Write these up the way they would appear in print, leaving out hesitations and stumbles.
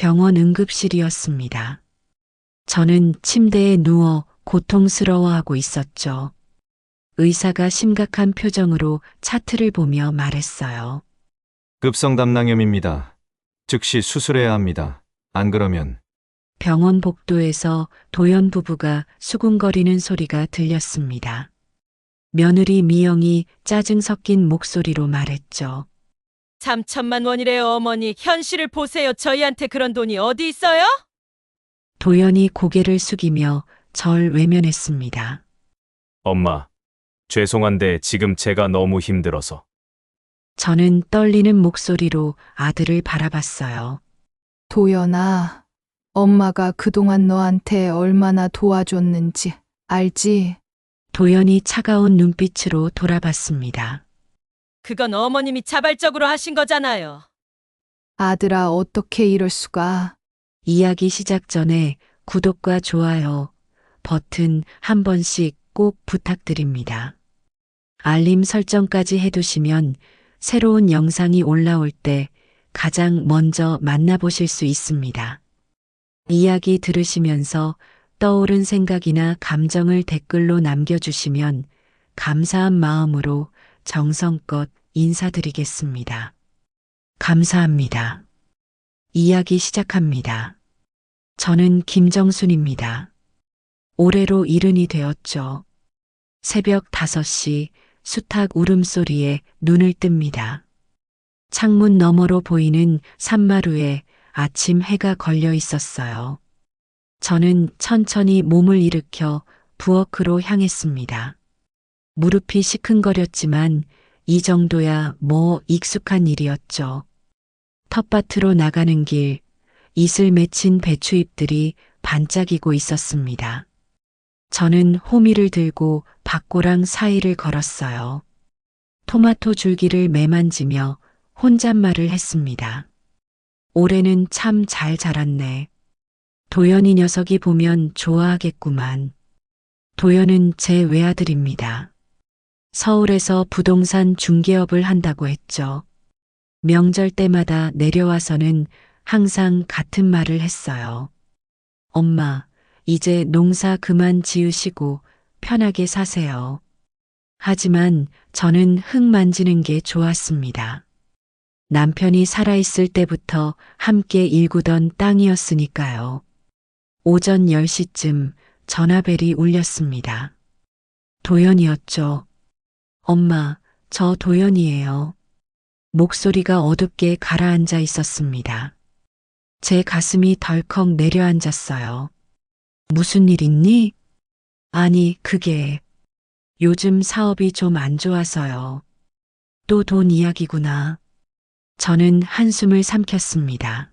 병원 응급실이었습니다. 저는 침대에 누워 고통스러워하고 있었죠. 의사가 심각한 표정으로 차트를 보며 말했어요. 급성담낭염입니다. 즉시 수술해야 합니다. 안 그러면 병원 복도에서 도연 부부가 수군거리는 소리가 들렸습니다. 며느리 미영이 짜증 섞인 목소리로 말했죠. 3천만 원이래요, 어머니. 현실을 보세요. 저희한테 그런 돈이 어디 있어요? 도연이 고개를 숙이며 절 외면했습니다. 엄마, 죄송한데 지금 제가 너무 힘들어서. 저는 떨리는 목소리로 아들을 바라봤어요. 도연아, 엄마가 그동안 너한테 얼마나 도와줬는지 알지? 도연이 차가운 눈빛으로 돌아봤습니다. 그건 어머님이 자발적으로 하신 거잖아요. 아들아, 어떻게 이럴 수가. 이야기 시작 전에 구독과 좋아요 버튼 한 번씩 꼭 부탁드립니다. 알림 설정까지 해두시면 새로운 영상이 올라올 때 가장 먼저 만나보실 수 있습니다. 이야기 들으시면서 떠오른 생각이나 감정을 댓글로 남겨주시면 감사한 마음으로 정성껏 인사드리겠습니다. 감사합니다. 이야기 시작합니다. 저는 김정순입니다. 올해로 70이 되었죠. 새벽 5시 수탉 울음소리에 눈을 뜹니다. 창문 너머로 보이는 산마루에 아침 해가 걸려 있었어요. 저는 천천히 몸을 일으켜 부엌으로 향했습니다. 무릎이 시큰거렸지만 이 정도야 뭐 익숙한 일이었죠. 텃밭으로 나가는 길, 이슬 맺힌 배추잎들이 반짝이고 있었습니다. 저는 호미를 들고 밭고랑 사이를 걸었어요. 토마토 줄기를 매만지며 혼잣말을 했습니다. 올해는 참 잘 자랐네. 도연이 녀석이 보면 좋아하겠구만. 도연은 제 외아들입니다. 서울에서 부동산 중개업을 한다고 했죠. 명절 때마다 내려와서는 항상 같은 말을 했어요. 엄마, 이제 농사 그만 지으시고 편하게 사세요. 하지만 저는 흙 만지는 게 좋았습니다. 남편이 살아있을 때부터 함께 일구던 땅이었으니까요. 오전 10시쯤 전화벨이 울렸습니다. 도연이었죠. 엄마, 저 도연이에요. 목소리가 어둡게 가라앉아 있었습니다. 제 가슴이 덜컥 내려앉았어요. 무슨 일 있니? 아니, 그게 요즘 사업이 좀 안 좋아서요. 또 돈 이야기구나. 저는 한숨을 삼켰습니다.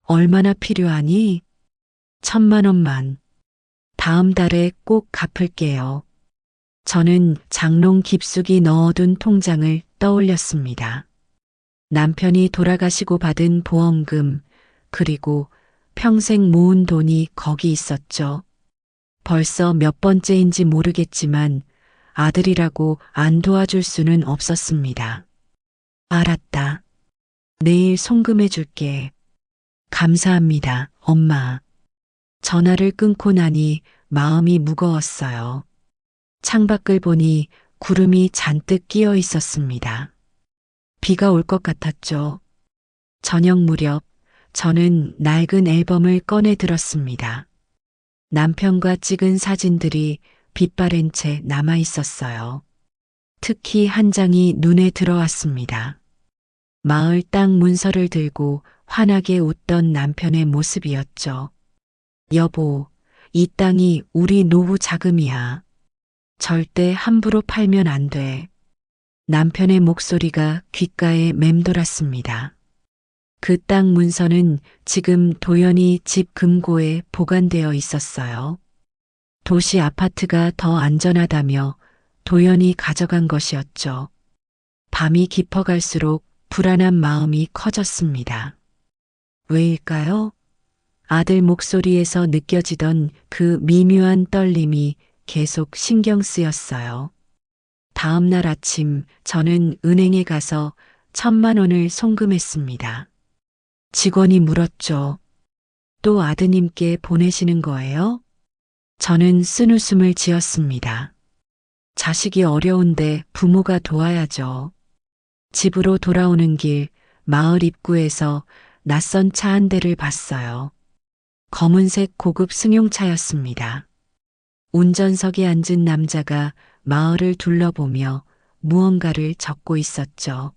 얼마나 필요하니? 1,000만 원만. 다음 달에 꼭 갚을게요. 저는 장롱 깊숙이 넣어둔 통장을 떠올렸습니다. 남편이 돌아가시고 받은 보험금, 그리고 평생 모은 돈이 거기 있었죠. 벌써 몇 번째인지 모르겠지만 아들이라고 안 도와줄 수는 없었습니다. 알았다. 내일 송금해 줄게. 감사합니다, 엄마. 전화를 끊고 나니 마음이 무거웠어요. 창밖을 보니 구름이 잔뜩 끼어 있었습니다. 비가 올 것 같았죠. 저녁 무렵 저는 낡은 앨범을 꺼내 들었습니다. 남편과 찍은 사진들이 빛바랜 채 남아 있었어요. 특히 한 장이 눈에 들어왔습니다. 마을 땅 문서를 들고 환하게 웃던 남편의 모습이었죠. 여보, 이 땅이 우리 노후 자금이야. 절대 함부로 팔면 안 돼. 남편의 목소리가 귓가에 맴돌았습니다. 그 땅 문서는 지금 도연이 집 금고에 보관되어 있었어요. 도시 아파트가 더 안전하다며 도연이 가져간 것이었죠. 밤이 깊어갈수록 불안한 마음이 커졌습니다. 왜일까요? 아들 목소리에서 느껴지던 그 미묘한 떨림이 계속 신경 쓰였어요. 다음 날 아침 저는 은행에 가서 1,000만 원을 송금했습니다. 직원이 물었죠. 또 아드님께 보내시는 거예요? 저는 쓴웃음을 지었습니다. 자식이 어려운데 부모가 도와야죠. 집으로 돌아오는 길 마을 입구에서 낯선 차 한 대를 봤어요. 검은색 고급 승용차였습니다. 운전석에 앉은 남자가 마을을 둘러보며 무언가를 적고 있었죠.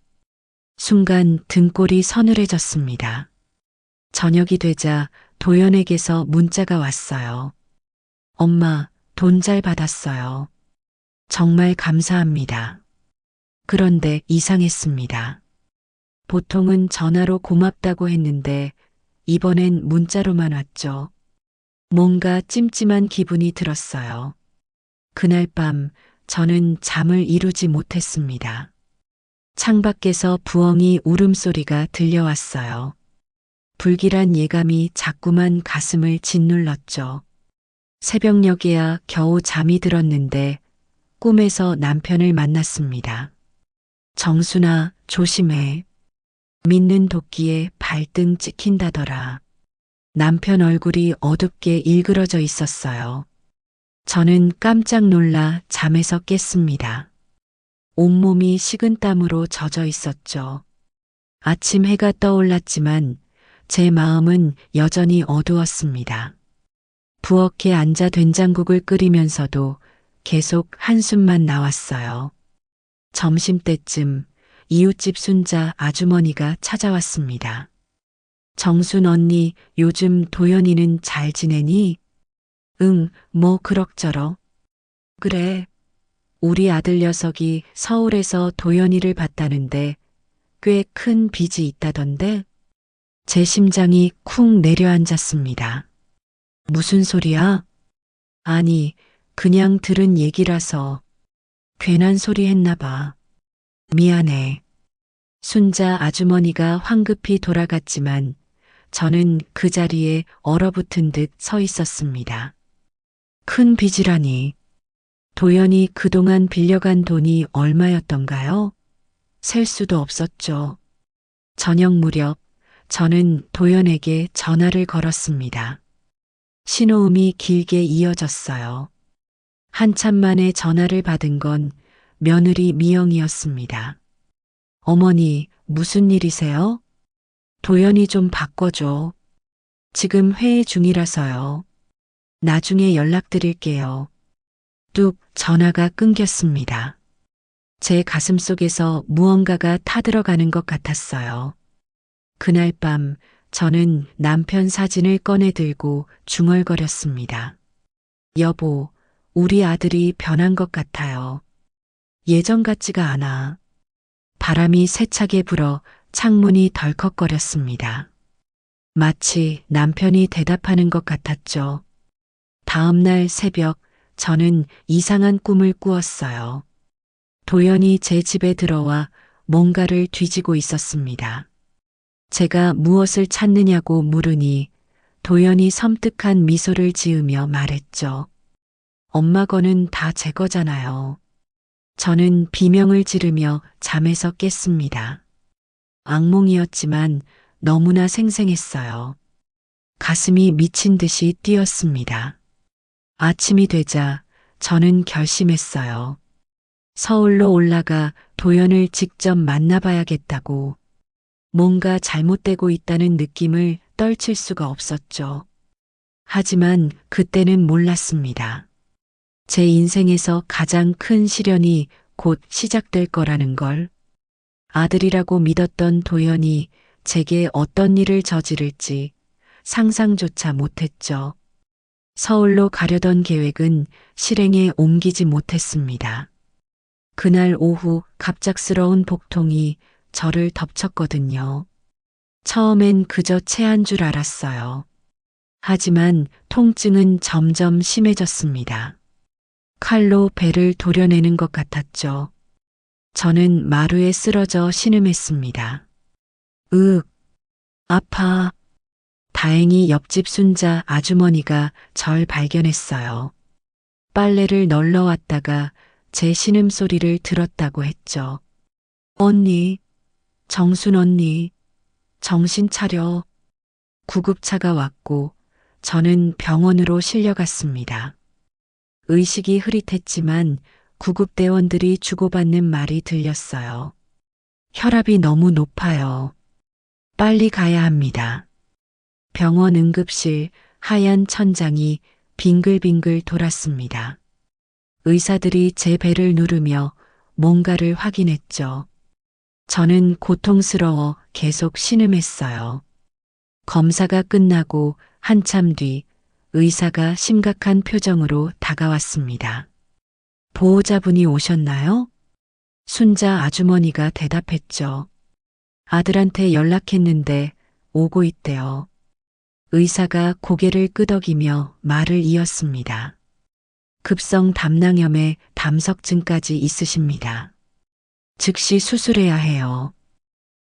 순간 등골이 서늘해졌습니다. 저녁이 되자 도연에게서 문자가 왔어요. 엄마, 돈 잘 받았어요. 정말 감사합니다. 그런데 이상했습니다. 보통은 전화로 고맙다고 했는데 이번엔 문자로만 왔죠. 뭔가 찜찜한 기분이 들었어요. 그날 밤 저는 잠을 이루지 못했습니다. 창밖에서 부엉이 울음소리가 들려왔어요. 불길한 예감이 자꾸만 가슴을 짓눌렀죠. 새벽녘에야 겨우 잠이 들었는데 꿈에서 남편을 만났습니다. 정순아, 조심해. 믿는 도끼에 발등 찍힌다더라. 남편 얼굴이 어둡게 일그러져 있었어요. 저는 깜짝 놀라 잠에서 깼습니다. 온몸이 식은땀으로 젖어 있었죠. 아침 해가 떠올랐지만 제 마음은 여전히 어두웠습니다. 부엌에 앉아 된장국을 끓이면서도 계속 한숨만 나왔어요. 점심때쯤 이웃집 순자 아주머니가 찾아왔습니다. 정순 언니, 요즘 도연이는 잘 지내니? 응, 뭐 그럭저럭. 그래. 우리 아들 녀석이 서울에서 도연이를 봤다는데 꽤 큰 빚이 있다던데? 제 심장이 쿵 내려앉았습니다. 무슨 소리야? 아니, 그냥 들은 얘기라서. 괜한 소리 했나 봐. 미안해. 순자 아주머니가 황급히 돌아갔지만 저는 그 자리에 얼어붙은 듯 서 있었습니다. 큰 빚이라니. 도연이 그동안 빌려간 돈이 얼마였던가요? 셀 수도 없었죠. 저녁 무렵 저는 도연에게 전화를 걸었습니다. 신호음이 길게 이어졌어요. 한참 만에 전화를 받은 건 며느리 미영이었습니다. 어머니, 무슨 일이세요? 도연이 좀 바꿔줘. 지금 회의 중이라서요. 나중에 연락드릴게요. 뚝 전화가 끊겼습니다. 제 가슴 속에서 무언가가 타들어가는 것 같았어요. 그날 밤 저는 남편 사진을 꺼내 들고 중얼거렸습니다. 여보, 우리 아들이 변한 것 같아요. 예전 같지가 않아. 바람이 세차게 불어 창문이 덜컥거렸습니다. 마치 남편이 대답하는 것 같았죠. 다음 날 새벽 저는 이상한 꿈을 꾸었어요. 도연이 제 집에 들어와 뭔가를 뒤지고 있었습니다. 제가 무엇을 찾느냐고 물으니 도연이 섬뜩한 미소를 지으며 말했죠. 엄마 거는 다 제 거잖아요. 저는 비명을 지르며 잠에서 깼습니다. 악몽이었지만 너무나 생생했어요. 가슴이 미친 듯이 뛰었습니다. 아침이 되자 저는 결심했어요. 서울로 올라가 도연을 직접 만나봐야겠다고. 뭔가 잘못되고 있다는 느낌을 떨칠 수가 없었죠. 하지만 그때는 몰랐습니다. 제 인생에서 가장 큰 시련이 곧 시작될 거라는 걸. 아들이라고 믿었던 도연이 제게 어떤 일을 저지를지 상상조차 못했죠. 서울로 가려던 계획은 실행에 옮기지 못했습니다. 그날 오후 갑작스러운 복통이 저를 덮쳤거든요. 처음엔 그저 체한 줄 알았어요. 하지만 통증은 점점 심해졌습니다. 칼로 배를 도려내는 것 같았죠. 저는 마루에 쓰러져 신음했습니다. 아파. 다행히 옆집 순자 아주머니가 절 발견했어요. 빨래를 널러 왔다가 제 신음소리를 들었다고 했죠. 언니, 정순 언니, 정신 차려. 구급차가 왔고 저는 병원으로 실려갔습니다. 의식이 흐릿했지만 구급대원들이 주고받는 말이 들렸어요. 혈압이 너무 높아요. 빨리 가야 합니다. 병원 응급실 하얀 천장이 빙글빙글 돌았습니다. 의사들이 제 배를 누르며 뭔가를 확인했죠. 저는 고통스러워 계속 신음했어요. 검사가 끝나고 한참 뒤 의사가 심각한 표정으로 다가왔습니다. 보호자분이 오셨나요? 순자 아주머니가 대답했죠. 아들한테 연락했는데 오고 있대요. 의사가 고개를 끄덕이며 말을 이었습니다. 급성 담낭염에 담석증까지 있으십니다. 즉시 수술해야 해요.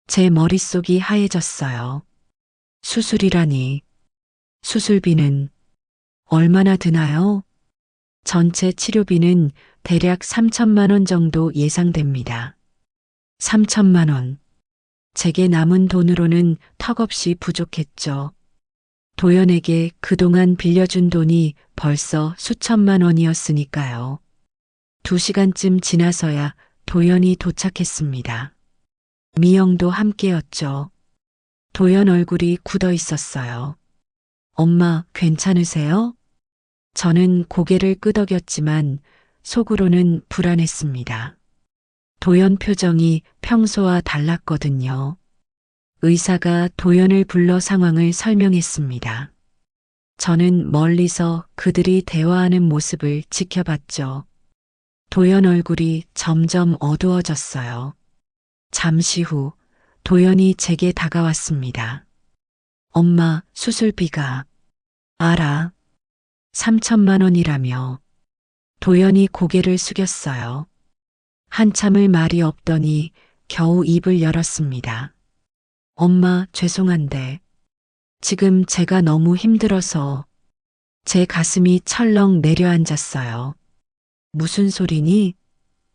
제 머릿속이 하얘졌어요. 수술이라니. 수술비는 얼마나 드나요? 전체 치료비는 대략 3천만 원 정도 예상됩니다. 3천만 원. 제게 남은 돈으로는 턱없이 부족했죠. 도연에게 그동안 빌려준 돈이 벌써 수천만 원이었으니까요. 2시간쯤 지나서야 도연이 도착했습니다. 미영도 함께였죠. 도연 얼굴이 굳어 있었어요. 엄마, 괜찮으세요? 저는 고개를 끄덕였지만 속으로는 불안했습니다. 도연 표정이 평소와 달랐거든요. 의사가 도연을 불러 상황을 설명했습니다. 저는 멀리서 그들이 대화하는 모습을 지켜봤죠. 도연 얼굴이 점점 어두워졌어요. 잠시 후 도연이 제게 다가왔습니다. 엄마, 수술비가. 알아. 3천만 원이라며. 도연이 고개를 숙였어요. 한참을 말이 없더니 겨우 입을 열었습니다. 엄마, 죄송한데 지금 제가 너무 힘들어서. 제 가슴이 철렁 내려앉았어요. 무슨 소리니?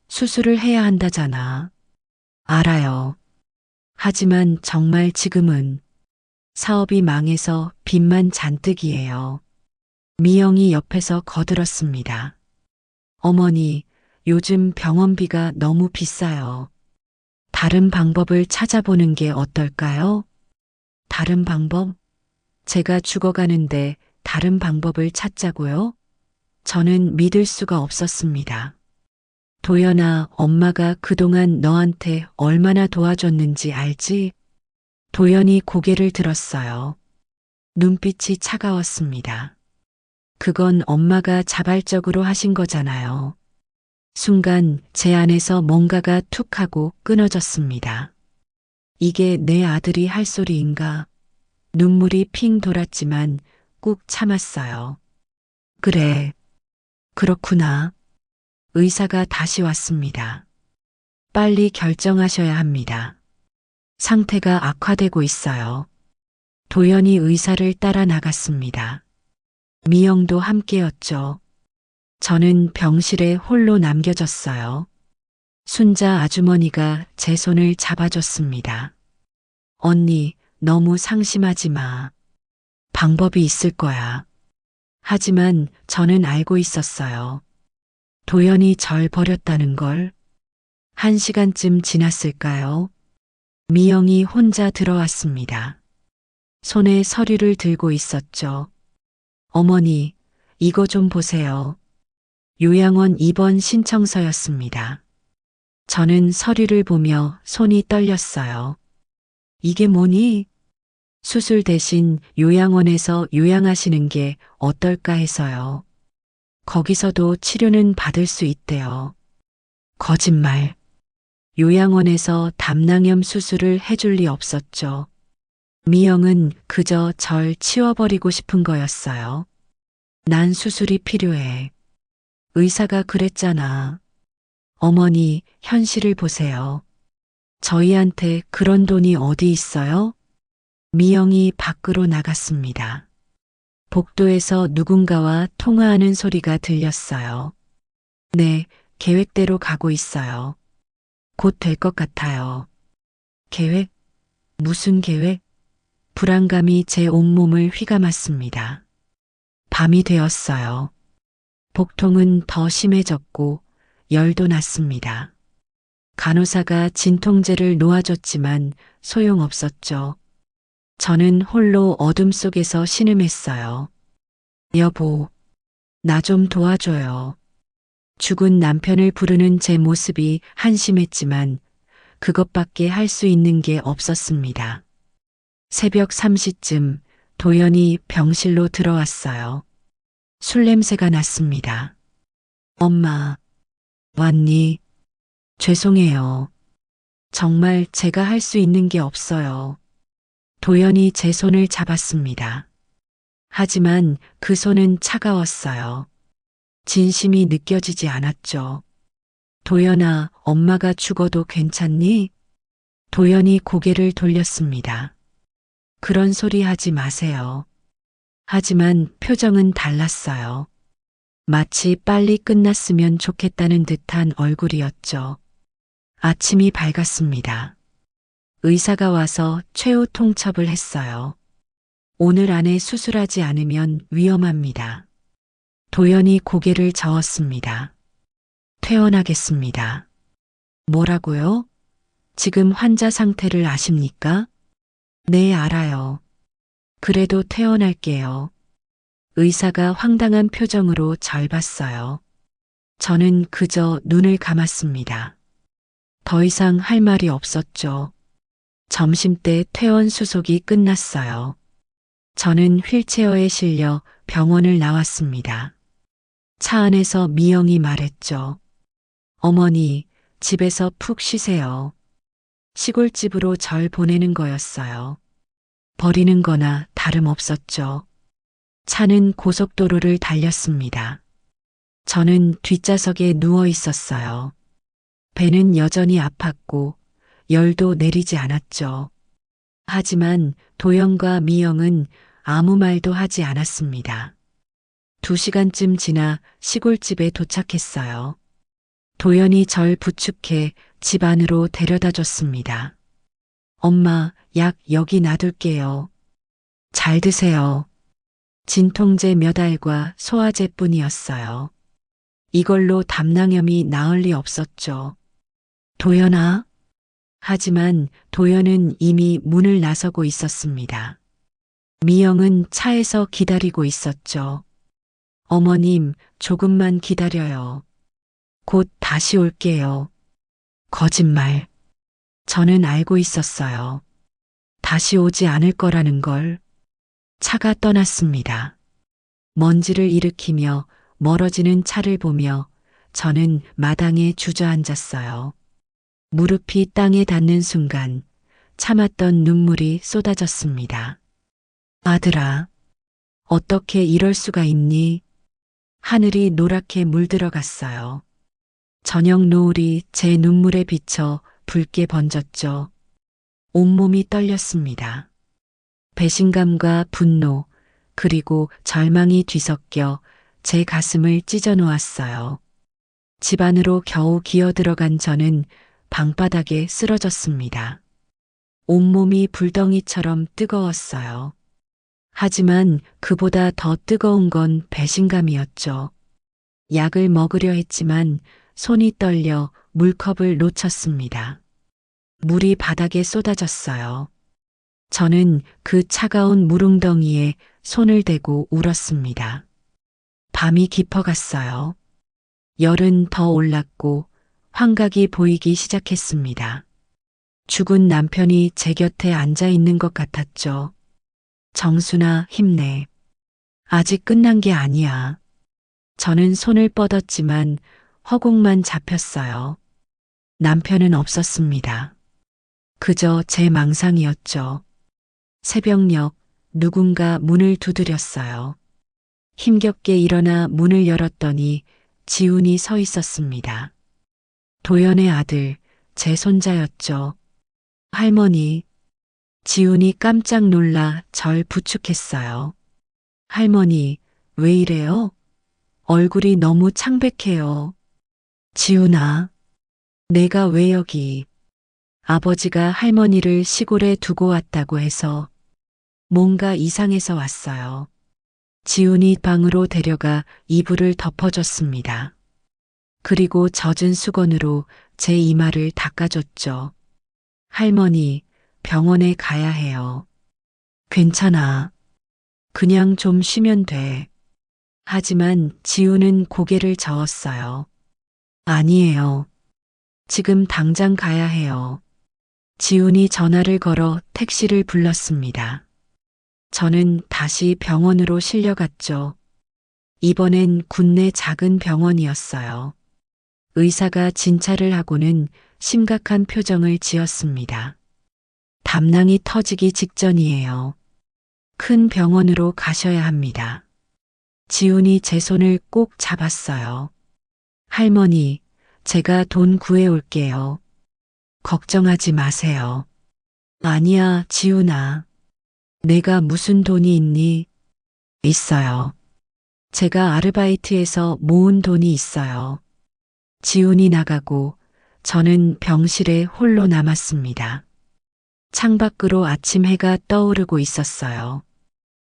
수술을 해야 한다잖아. 알아요. 하지만 정말 지금은 사업이 망해서 빚만 잔뜩이에요. 미영이 옆에서 거들었습니다. 어머니, 요즘 병원비가 너무 비싸요. 다른 방법을 찾아보는 게 어떨까요? 다른 방법? 제가 죽어가는데 다른 방법을 찾자고요? 저는 믿을 수가 없었습니다. 도연아, 엄마가 그동안 너한테 얼마나 도와줬는지 알지? 도연이 고개를 들었어요. 눈빛이 차가웠습니다. 그건 엄마가 자발적으로 하신 거잖아요. 순간 제 안에서 뭔가가 툭 하고 끊어졌습니다. 이게 내 아들이 할 소리인가? 눈물이 핑 돌았지만 꾹 참았어요. 그래, 그렇구나. 의사가 다시 왔습니다. 빨리 결정하셔야 합니다. 상태가 악화되고 있어요. 도연이 의사를 따라 나갔습니다. 미영도 함께였죠. 저는 병실에 홀로 남겨졌어요. 순자 아주머니가 제 손을 잡아줬습니다. 언니, 너무 상심하지 마. 방법이 있을 거야. 하지만 저는 알고 있었어요. 도연이 절 버렸다는 걸. 1시간쯤 지났을까요? 미영이 혼자 들어왔습니다. 손에 서류를 들고 있었죠. 어머니, 이거 좀 보세요. 요양원 입원 신청서였습니다. 저는 서류를 보며 손이 떨렸어요. 이게 뭐니? 수술 대신 요양원에서 요양하시는 게 어떨까 해서요. 거기서도 치료는 받을 수 있대요. 거짓말. 요양원에서 담낭염 수술을 해줄 리 없었죠. 미영은 그저 절 치워버리고 싶은 거였어요. 난 수술이 필요해. 의사가 그랬잖아. 어머니, 현실을 보세요. 저희한테 그런 돈이 어디 있어요? 미영이 밖으로 나갔습니다. 복도에서 누군가와 통화하는 소리가 들렸어요. 네, 계획대로 가고 있어요. 곧 될 것 같아요. 계획? 무슨 계획? 불안감이 제 온몸을 휘감았습니다. 밤이 되었어요. 복통은 더 심해졌고 열도 났습니다. 간호사가 진통제를 놓아줬지만 소용없었죠. 저는 홀로 어둠 속에서 신음했어요. 여보, 나 좀 도와줘요. 죽은 남편을 부르는 제 모습이 한심했지만 그것밖에 할 수 있는 게 없었습니다. 새벽 3시쯤 도연이 병실로 들어왔어요. 술 냄새가 났습니다. 엄마, 왔니? 죄송해요. 정말 제가 할 수 있는 게 없어요. 도연이 제 손을 잡았습니다. 하지만 그 손은 차가웠어요. 진심이 느껴지지 않았죠. 도연아, 엄마가 죽어도 괜찮니? 도연이 고개를 돌렸습니다. 그런 소리 하지 마세요. 하지만 표정은 달랐어요. 마치 빨리 끝났으면 좋겠다는 듯한 얼굴이었죠. 아침이 밝았습니다. 의사가 와서 최후 통첩을 했어요. 오늘 안에 수술하지 않으면 위험합니다. 도연이 고개를 저었습니다. 퇴원하겠습니다. 뭐라고요? 지금 환자 상태를 아십니까? 네, 알아요. 그래도 퇴원할게요. 의사가 황당한 표정으로 절 봤어요. 저는 그저 눈을 감았습니다. 더 이상 할 말이 없었죠. 점심때 퇴원 수속이 끝났어요. 저는 휠체어에 실려 병원을 나왔습니다. 차 안에서 미영이 말했죠. 어머니, 집에서 푹 쉬세요. 시골집으로 절 보내는 거였어요. 버리는 거나 다름없었죠. 차는 고속도로를 달렸습니다. 저는 뒷좌석에 누워 있었어요. 배는 여전히 아팠고 열도 내리지 않았죠. 하지만 도영과 미영은 아무 말도 하지 않았습니다. 2시간쯤 지나 시골집에 도착했어요. 도연이 절 부축해 집 안으로 데려다 줬습니다. 엄마, 약 여기 놔둘게요. 잘 드세요. 진통제 몇 알과 소화제뿐이었어요. 이걸로 담낭염이 나을 리 없었죠. 도연아? 하지만 도연은 이미 문을 나서고 있었습니다. 미영은 차에서 기다리고 있었죠. 어머님, 조금만 기다려요. 곧 다시 올게요. 거짓말. 저는 알고 있었어요. 다시 오지 않을 거라는 걸. 차가 떠났습니다. 먼지를 일으키며 멀어지는 차를 보며 저는 마당에 주저앉았어요. 무릎이 땅에 닿는 순간 참았던 눈물이 쏟아졌습니다. 아들아, 어떻게 이럴 수가 있니? 하늘이 노랗게 물들어갔어요. 저녁 노을이 제 눈물에 비쳐 붉게 번졌죠. 온몸이 떨렸습니다. 배신감과 분노, 그리고 절망이 뒤섞여 제 가슴을 찢어 놓았어요. 집 안으로 겨우 기어 들어간 저는 방바닥에 쓰러졌습니다. 온몸이 불덩이처럼 뜨거웠어요. 하지만 그보다 더 뜨거운 건 배신감이었죠. 약을 먹으려 했지만 손이 떨려 물컵을 놓쳤습니다. 물이 바닥에 쏟아졌어요. 저는 그 차가운 물웅덩이에 손을 대고 울었습니다. 밤이 깊어갔어요. 열은 더 올랐고 환각이 보이기 시작했습니다. 죽은 남편이 제 곁에 앉아 있는 것 같았죠. 정순아, 힘내. 아직 끝난 게 아니야. 저는 손을 뻗었지만 허공만 잡혔어요. 남편은 없었습니다. 그저 제 망상이었죠. 새벽녘 누군가 문을 두드렸어요. 힘겹게 일어나 문을 열었더니 지훈이 서 있었습니다. 도연의 아들, 제 손자였죠. 할머니. 지훈이 깜짝 놀라 절 부축했어요. 할머니, 왜 이래요? 얼굴이 너무 창백해요. 지훈아, 내가 왜 여기? 아버지가 할머니를 시골에 두고 왔다고 해서 뭔가 이상해서 왔어요. 지훈이 방으로 데려가 이불을 덮어줬습니다. 그리고 젖은 수건으로 제 이마를 닦아줬죠. 할머니, 병원에 가야 해요. 괜찮아. 그냥 좀 쉬면 돼. 하지만 지훈은 고개를 저었어요. 아니에요. 지금 당장 가야 해요. 지훈이 전화를 걸어 택시를 불렀습니다. 저는 다시 병원으로 실려갔죠. 이번엔 군내 작은 병원이었어요. 의사가 진찰을 하고는 심각한 표정을 지었습니다. 담낭이 터지기 직전이에요. 큰 병원으로 가셔야 합니다. 지훈이 제 손을 꼭 잡았어요. 할머니, 제가 돈 구해올게요. 걱정하지 마세요. 아니야, 지훈아. 내가 무슨 돈이 있니? 있어요. 제가 아르바이트해서 모은 돈이 있어요. 지훈이 나가고 저는 병실에 홀로 남았습니다. 창밖으로 아침 해가 떠오르고 있었어요.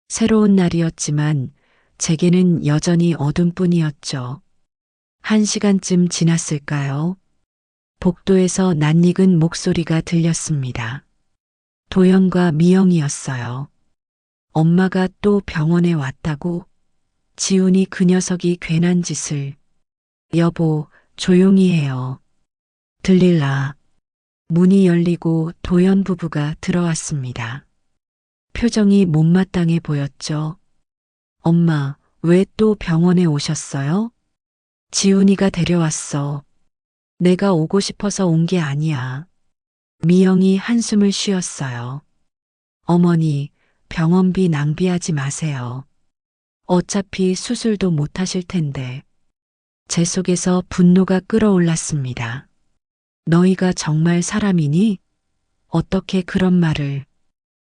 새로운 날이었지만 제게는 여전히 어둠뿐이었죠. 1시간쯤 지났을까요? 복도에서 낯익은 목소리가 들렸습니다. 도연과 미영이었어요. 엄마가 또 병원에 왔다고? 지훈이 그 녀석이 괜한 짓을. 여보, 조용히 해요. 들릴라. 문이 열리고 도연 부부가 들어왔습니다. 표정이 못마땅해 보였죠. 엄마, 왜 또 병원에 오셨어요? 지훈이가 데려왔어. 내가 오고 싶어서 온 게 아니야. 미영이 한숨을 쉬었어요. 어머니, 병원비 낭비하지 마세요. 어차피 수술도 못 하실 텐데. 제 속에서 분노가 끓어올랐습니다. 너희가 정말 사람이니? 어떻게 그런 말을.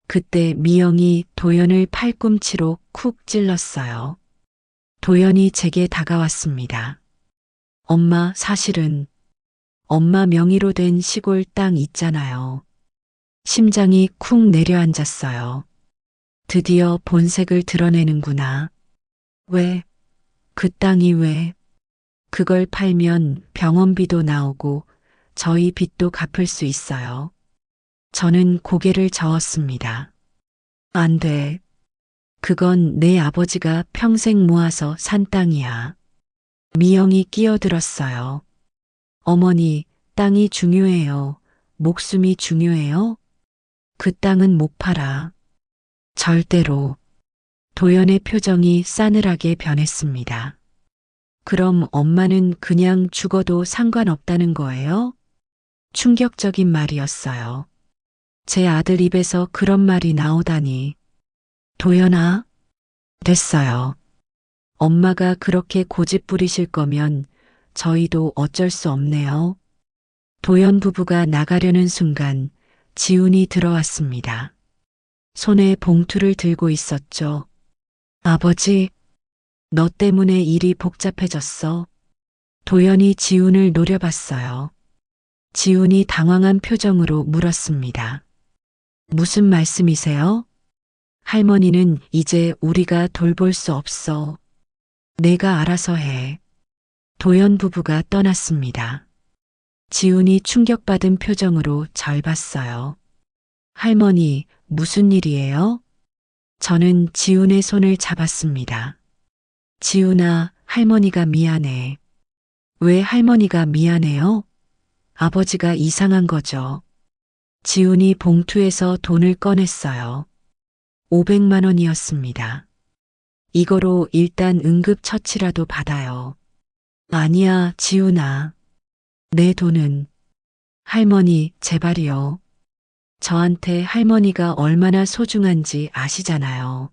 그때 미영이 도연을 팔꿈치로 쿡 찔렀어요. 도연이 제게 다가왔습니다. 엄마, 사실은 엄마 명의로 된 시골 땅 있잖아요. 심장이 쿵 내려앉았어요. 드디어 본색을 드러내는구나. 왜? 그 땅이 왜? 그걸 팔면 병원비도 나오고 저희 빚도 갚을 수 있어요. 저는 고개를 저었습니다. 안 돼. 그건 내 아버지가 평생 모아서 산 땅이야. 미영이 끼어들었어요. 어머니, 땅이 중요해요. 목숨이 중요해요? 그 땅은 못 팔아. 절대로. 도연의 표정이 싸늘하게 변했습니다. 그럼 엄마는 그냥 죽어도 상관없다는 거예요? 충격적인 말이었어요. 제 아들 입에서 그런 말이 나오다니. 도연아? 됐어요. 엄마가 그렇게 고집 부리실 거면 저희도 어쩔 수 없네요. 도연 부부가 나가려는 순간 지훈이 들어왔습니다. 손에 봉투를 들고 있었죠. 아버지, 너 때문에 일이 복잡해졌어. 도연이 지훈을 노려봤어요. 지훈이 당황한 표정으로 물었습니다. 무슨 말씀이세요? 할머니는 이제 우리가 돌볼 수 없어. 내가 알아서 해. 도연 부부가 떠났습니다. 지훈이 충격받은 표정으로 절 봤어요. 할머니, 무슨 일이에요? 저는 지훈의 손을 잡았습니다. 지훈아, 할머니가 미안해. 왜 할머니가 미안해요? 아버지가 이상한 거죠. 지훈이 봉투에서 돈을 꺼냈어요. 500만 원이었습니다. 이거로 일단 응급처치라도 받아요. 아니야, 지훈아. 내 돈은. 할머니, 제발이요. 저한테 할머니가 얼마나 소중한지 아시잖아요.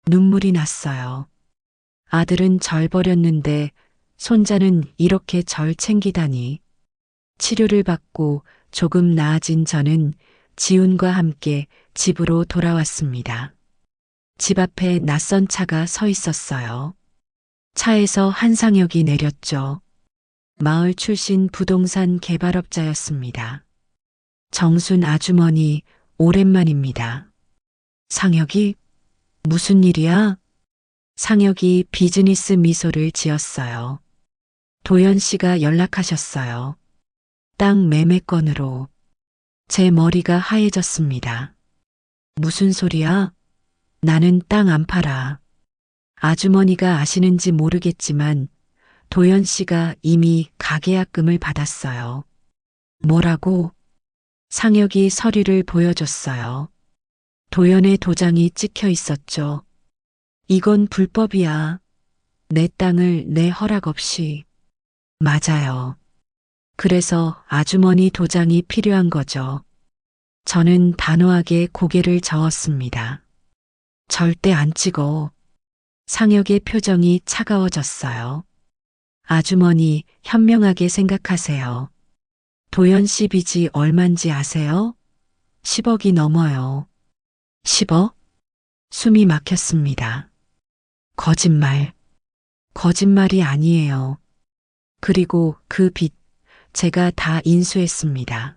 눈물이 났어요. 아들은 절 버렸는데 손자는 이렇게 절 챙기다니. 치료를 받고 조금 나아진 저는 지훈과 함께 집으로 돌아왔습니다. 집 앞에 낯선 차가 서 있었어요. 차에서 한상혁이 내렸죠. 마을 출신 부동산 개발업자였습니다. 정순 아주머니, 오랜만입니다. 상혁이? 무슨 일이야? 상혁이 비즈니스 미소를 지었어요. 도연 씨가 연락하셨어요. 땅 매매건으로. 제 머리가 하얘졌습니다. 무슨 소리야? 나는 땅 안 팔아. 아주머니가 아시는지 모르겠지만 도연 씨가 이미 가계약금을 받았어요. 뭐라고? 상혁이 서류를 보여줬어요. 도연의 도장이 찍혀 있었죠. 이건 불법이야. 내 땅을 내 허락 없이. 맞아요. 그래서 아주머니 도장이 필요한 거죠. 저는 단호하게 고개를 저었습니다. 절대 안 찍어. 상혁의 표정이 차가워졌어요. 아주머니 현명하게 생각하세요. 도연 씨 빚이 얼만지 아세요? 10억이 넘어요. 10억? 숨이 막혔습니다. 거짓말. 거짓말이 아니에요. 그리고 그 빚 제가 다 인수했습니다.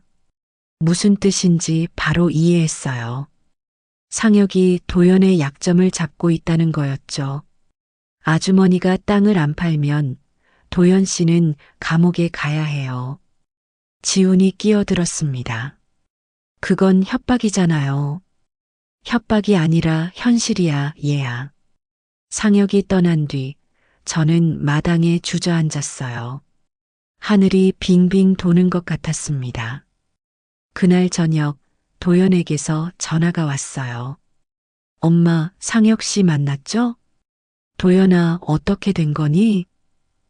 무슨 뜻인지 바로 이해했어요. 상혁이 도연의 약점을 잡고 있다는 거였죠. 아주머니가 땅을 안 팔면 도연 씨는 감옥에 가야 해요. 지훈이 끼어들었습니다. 그건 협박이잖아요. 협박이 아니라 현실이야, 얘야. 상혁이 떠난 뒤 저는 마당에 주저앉았어요. 하늘이 빙빙 도는 것 같았습니다. 그날 저녁 도연에게서 전화가 왔어요. 엄마, 상혁 씨 만났죠? 도연아, 어떻게 된 거니?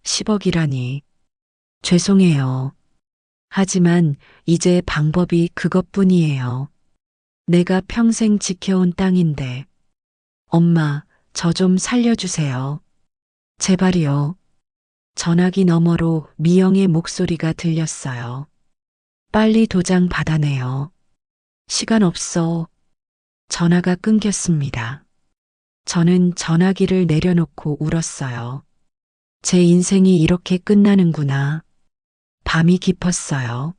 10억이라니. 죄송해요. 하지만 이제 방법이 그것뿐이에요. 내가 평생 지켜온 땅인데. 엄마, 저 좀 살려주세요. 제발이요. 전화기 너머로 미영의 목소리가 들렸어요. 빨리 도장 받아내요. 시간 없어. 전화가 끊겼습니다. 저는 전화기를 내려놓고 울었어요. 제 인생이 이렇게 끝나는구나. 밤이 깊었어요.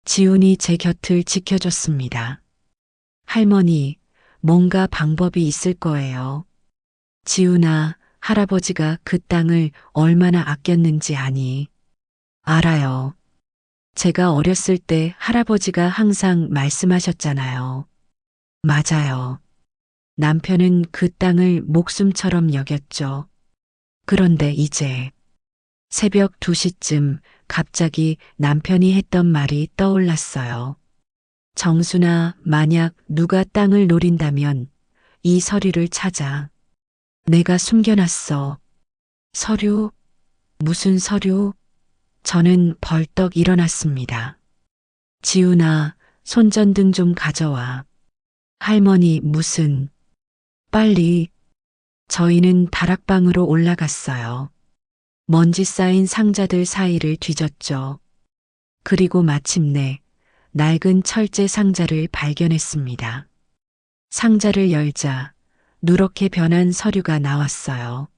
지훈이 제 곁을 지켜줬습니다. 할머니, 뭔가 방법이 있을 거예요. 지훈아, 할아버지가 그 땅을 얼마나 아꼈는지 아니? 알아요. 제가 어렸을 때 할아버지가 항상 말씀하셨잖아요. 맞아요. 남편은 그 땅을 목숨처럼 여겼죠. 그런데 이제 새벽 2시쯤 갑자기 남편이 했던 말이 떠올랐어요. 정순아, 만약 누가 땅을 노린다면 이 서류를 찾아. 내가 숨겨놨어. 서류? 무슨 서류? 저는 벌떡 일어났습니다. 지훈아, 손전등 좀 가져와. 할머니, 무슨? 빨리. 저희는 다락방으로 올라갔어요. 먼지 쌓인 상자들 사이를 뒤졌죠. 그리고 마침내 낡은 철제 상자를 발견했습니다. 상자를 열자 누렇게 변한 서류가 나왔어요.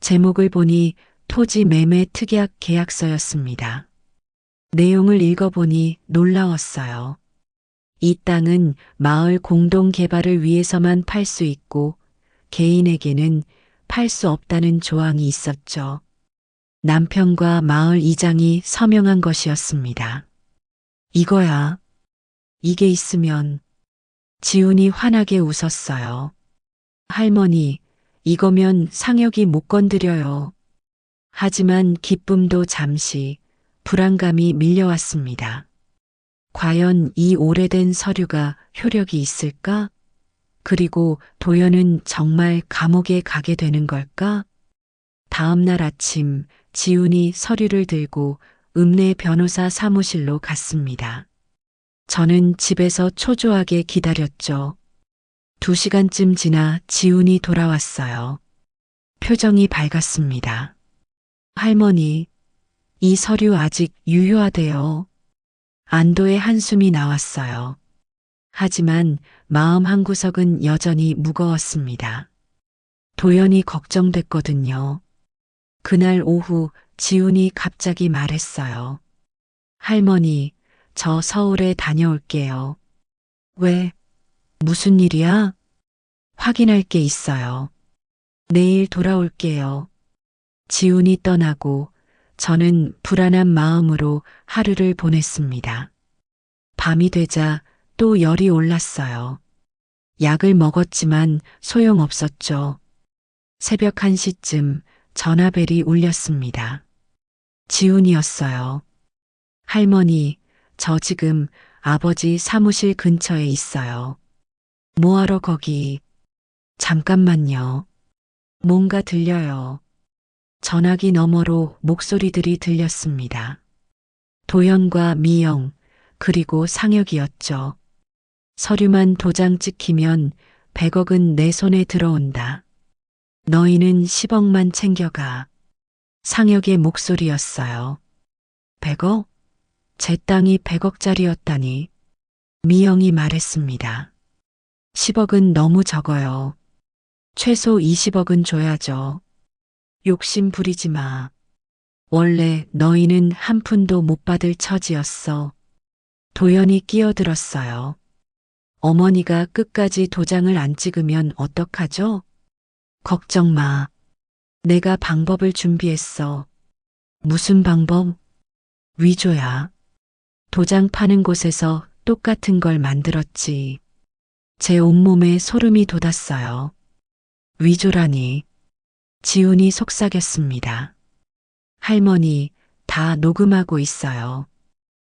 제목을 보니 토지 매매 특약 계약서였습니다. 내용을 읽어보니 놀라웠어요. 이 땅은 마을 공동 개발을 위해서만 팔 수 있고 개인에게는 팔 수 없다는 조항이 있었죠. 남편과 마을 이장이 서명한 것이었습니다. 이거야. 이게 있으면. 지훈이 환하게 웃었어요. 할머니, 이거면 상혁이 못 건드려요. 하지만 기쁨도 잠시, 불안감이 밀려왔습니다. 과연 이 오래된 서류가 효력이 있을까? 그리고 도연은 정말 감옥에 가게 되는 걸까? 다음 날 아침 지훈이 서류를 들고 읍내 변호사 사무실로 갔습니다. 저는 집에서 초조하게 기다렸죠. 2시간쯤 지나 지훈이 돌아왔어요. 표정이 밝았습니다. 할머니, 이 서류 아직 유효하대요. 안도의 한숨이 나왔어요. 하지만 마음 한구석은 여전히 무거웠습니다. 도연이 걱정됐거든요. 그날 오후 지훈이 갑자기 말했어요. 할머니, 저 서울에 다녀올게요. 왜? 무슨 일이야? 확인할 게 있어요. 내일 돌아올게요. 지훈이 떠나고 저는 불안한 마음으로 하루를 보냈습니다. 밤이 되자 또 열이 올랐어요. 약을 먹었지만 소용없었죠. 새벽 1시쯤 전화벨이 울렸습니다. 지훈이었어요. 할머니, 저 지금 아버지 사무실 근처에 있어요. 뭐하러 거기? 잠깐만요. 뭔가 들려요. 전화기 너머로 목소리들이 들렸습니다. 도연과 미영, 그리고 상혁이었죠. 서류만 도장 찍히면 100억은 내 손에 들어온다. 너희는 10억만 챙겨가. 상혁의 목소리였어요. 100억? 제 땅이 100억짜리였다니. 미영이 말했습니다. 10억은 너무 적어요. 최소 20억은 줘야죠. 욕심 부리지 마. 원래 너희는 한 푼도 못 받을 처지였어. 도연이 끼어들었어요. 어머니가 끝까지 도장을 안 찍으면 어떡하죠? 걱정 마. 내가 방법을 준비했어. 무슨 방법? 위조야. 도장 파는 곳에서 똑같은 걸 만들었지. 제 온몸에 소름이 돋았어요. 위조라니. 지훈이 속삭였습니다. 할머니, 다 녹음하고 있어요.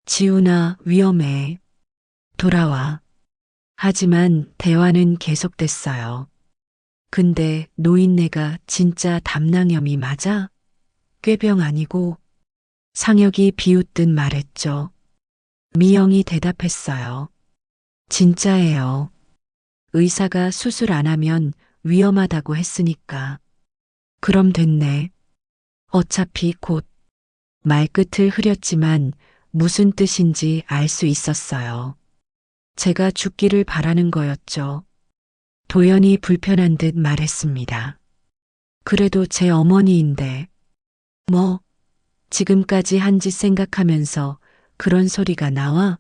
지훈아, 위험해. 돌아와. 하지만 대화는 계속됐어요. 근데 노인네가 진짜 담낭염이 맞아? 꾀병 아니고? 상혁이 비웃듯 말했죠. 미영이 대답했어요. 진짜예요. 의사가 수술 안 하면 위험하다고 했으니까. 그럼 됐네. 어차피 곧. 말끝을 흐렸지만 무슨 뜻인지 알 수 있었어요. 제가 죽기를 바라는 거였죠. 도연이 불편한 듯 말했습니다. 그래도 제 어머니인데. 뭐, 지금까지 한 짓 생각하면서 그런 소리가 나와?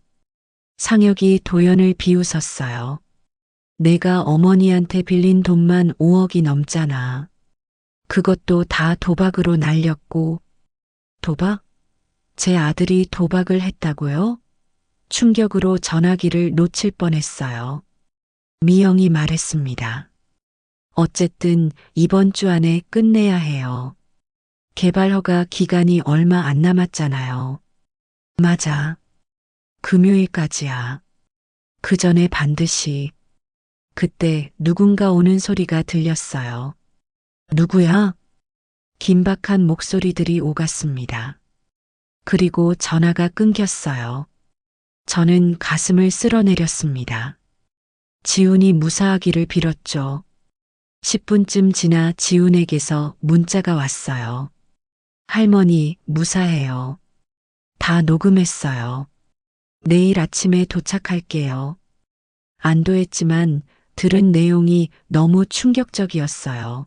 상혁이 도연을 비웃었어요. 내가 어머니한테 빌린 돈만 5억이 넘잖아. 그것도 다 도박으로 날렸고. 도박? 제 아들이 도박을 했다고요? 충격으로 전화기를 놓칠 뻔했어요. 미영이 말했습니다. 어쨌든 이번 주 안에 끝내야 해요. 개발 허가 기간이 얼마 안 남았잖아요. 맞아. 금요일까지야. 그 전에 반드시. 그때 누군가 오는 소리가 들렸어요. 누구야? 긴박한 목소리들이 오갔습니다. 그리고 전화가 끊겼어요. 저는 가슴을 쓸어내렸습니다. 지훈이 무사하기를 빌었죠. 10분쯤 지나 지훈에게서 문자가 왔어요. 할머니, 무사해요. 다 녹음했어요. 내일 아침에 도착할게요. 안도했지만 들은 내용이 너무 충격적이었어요.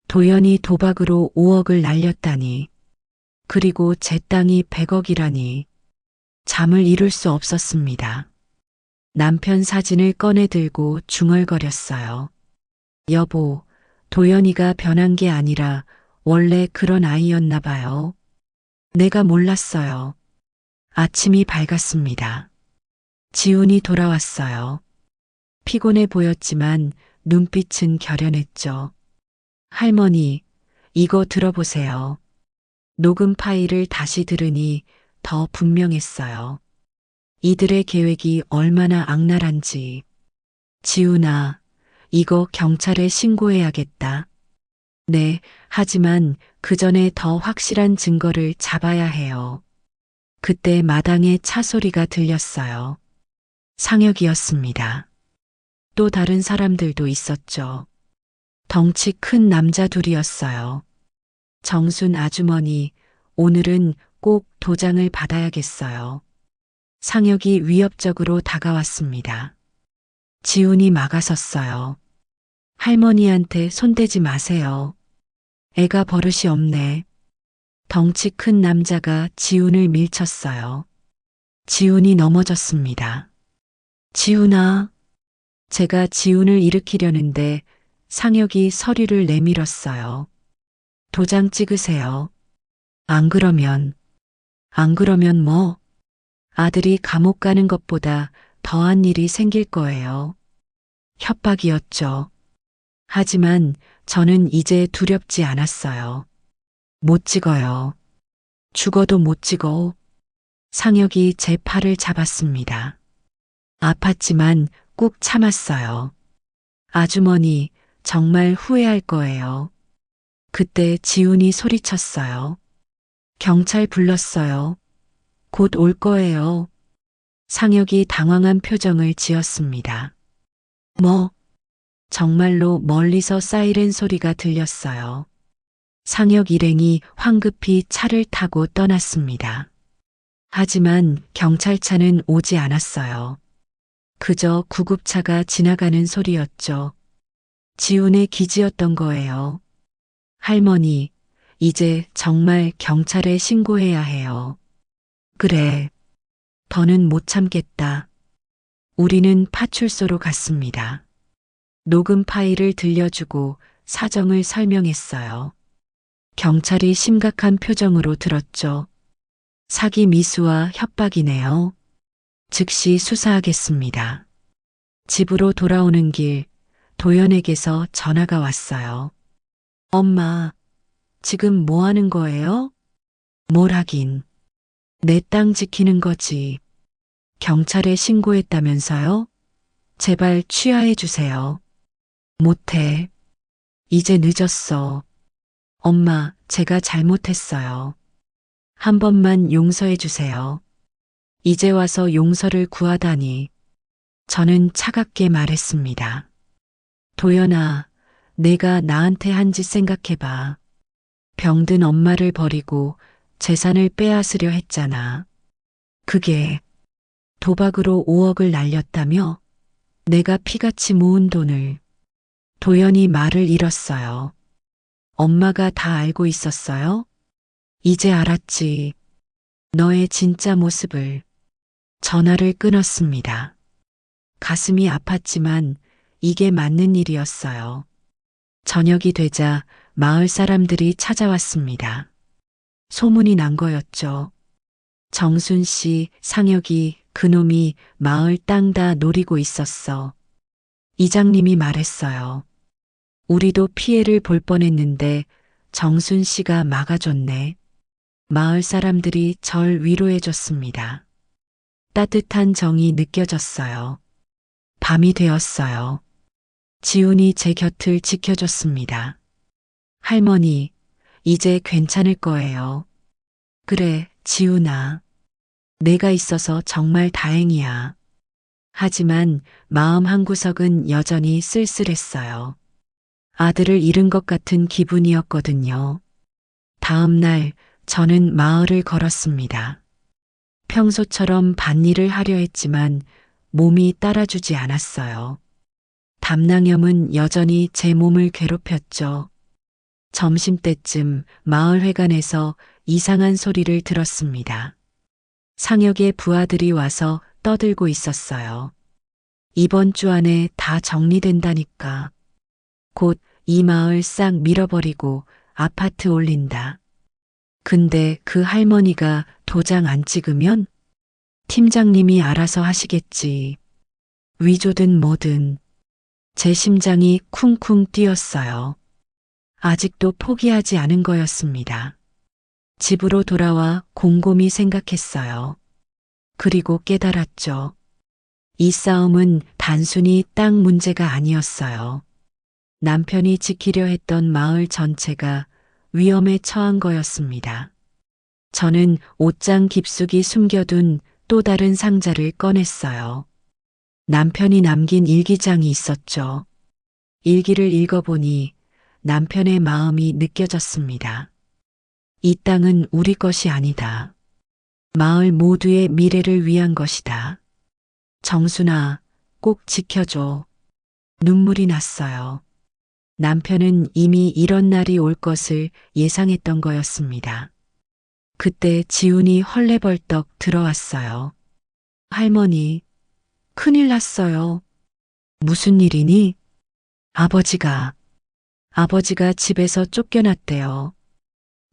도연이 도박으로 5억을 날렸다니. 그리고 제 땅이 100억이라니. 잠을 이룰 수 없었습니다. 남편 사진을 꺼내 들고 중얼거렸어요. 여보, 도연이가 변한 게 아니라 원래 그런 아이였나 봐요. 내가 몰랐어요. 아침이 밝았습니다. 지훈이 돌아왔어요. 피곤해 보였지만 눈빛은 결연했죠. 할머니, 이거 들어보세요. 녹음 파일을 다시 들으니 더 분명했어요. 이들의 계획이 얼마나 악랄한지. 지훈아, 이거 경찰에 신고해야겠다. 네, 하지만 그 전에 더 확실한 증거를 잡아야 해요. 그때 마당에 차 소리가 들렸어요. 상혁이었습니다. 또 다른 사람들도 있었죠. 덩치 큰 남자 둘이었어요. 정순 아주머니, 오늘은 꼭 도장을 받아야겠어요. 상혁이 위협적으로 다가왔습니다. 지훈이 막아섰어요. 할머니한테 손대지 마세요. 애가 버릇이 없네. 덩치 큰 남자가 지훈을 밀쳤어요. 지훈이 넘어졌습니다. 지훈아. 제가 지훈을 일으키려는데 상혁이 서류를 내밀었어요. 도장 찍으세요. 안 그러면 뭐? 아들이 감옥 가는 것보다 더한 일이 생길 거예요. 협박이었죠. 하지만 저는 이제 두렵지 않았어요. 못 찍어요. 죽어도 못 찍어. 상혁이 제 팔을 잡았습니다. 아팠지만 꾹 참았어요. 아주머니, 정말 후회할 거예요. 그때 지훈이 소리쳤어요. 경찰 불렀어요. 곧 올 거예요. 상혁이 당황한 표정을 지었습니다. 뭐? 정말로 멀리서 사이렌 소리가 들렸어요. 상혁 일행이 황급히 차를 타고 떠났습니다. 하지만 경찰차는 오지 않았어요. 그저 구급차가 지나가는 소리였죠. 지훈의 기지였던 거예요. 할머니, 이제 정말 경찰에 신고해야 해요. 그래. 더는 못 참겠다. 우리는 파출소로 갔습니다. 녹음 파일을 들려주고 사정을 설명했어요. 경찰이 심각한 표정으로 들었죠. 사기 미수와 협박이네요. 즉시 수사하겠습니다. 집으로 돌아오는 길, 도연에게서 전화가 왔어요. 엄마, 지금 뭐 하는 거예요? 뭘 하긴. 내 땅 지키는 거지. 경찰에 신고했다면서요? 제발 취하해 주세요. 못해. 이제 늦었어. 엄마, 제가 잘못했어요. 한 번만 용서해 주세요. 이제 와서 용서를 구하다니. 저는 차갑게 말했습니다. 도연아, 내가 나한테 한 짓 생각해봐. 병든 엄마를 버리고 재산을 빼앗으려 했잖아. 그게 도박으로 5억을 날렸다며? 내가 피같이 모은 돈을. 도연이 말을 잃었어요. 엄마가 다 알고 있었어요? 이제 알았지. 너의 진짜 모습을. 전화를 끊었습니다. 가슴이 아팠지만 이게 맞는 일이었어요. 저녁이 되자 마을 사람들이 찾아왔습니다. 소문이 난 거였죠. 정순 씨, 상혁이, 그놈이 마을 땅 다 노리고 있었어. 이장님이 말했어요. 우리도 피해를 볼 뻔했는데 정순 씨가 막아줬네. 마을 사람들이 절 위로해줬습니다. 따뜻한 정이 느껴졌어요. 밤이 되었어요. 지훈이 제 곁을 지켜줬습니다. 할머니, 이제 괜찮을 거예요. 그래, 지훈아. 내가 있어서 정말 다행이야. 하지만 마음 한구석은 여전히 쓸쓸했어요. 아들을 잃은 것 같은 기분이었거든요. 다음 날 저는 마을을 걸었습니다. 평소처럼 밭일을 하려 했지만 몸이 따라주지 않았어요. 담낭염은 여전히 제 몸을 괴롭혔죠. 점심때쯤 마을회관에서 이상한 소리를 들었습니다. 상혁의 부하들이 와서 떠들고 있었어요. 이번 주 안에 다 정리된다니까. 곧 이 마을 싹 밀어버리고 아파트 올린다. 근데 그 할머니가 도장 안 찍으면 팀장님이 알아서 하시겠지. 위조든 뭐든. 제 심장이 쿵쿵 뛰었어요. 아직도 포기하지 않은 거였습니다. 집으로 돌아와 곰곰이 생각했어요. 그리고 깨달았죠. 이 싸움은 단순히 땅 문제가 아니었어요. 남편이 지키려 했던 마을 전체가 위험에 처한 거였습니다. 저는 옷장 깊숙이 숨겨둔 또 다른 상자를 꺼냈어요. 남편이 남긴 일기장이 있었죠. 일기를 읽어보니 남편의 마음이 느껴졌습니다. 이 땅은 우리 것이 아니다. 마을 모두의 미래를 위한 것이다. 정순아, 꼭 지켜줘. 눈물이 났어요. 남편은 이미 이런 날이 올 것을 예상했던 거였습니다. 그때 지훈이 헐레벌떡 들어왔어요. 할머니, 큰일 났어요. 무슨 일이니? 아버지가 아버지가 집에서 쫓겨났대요.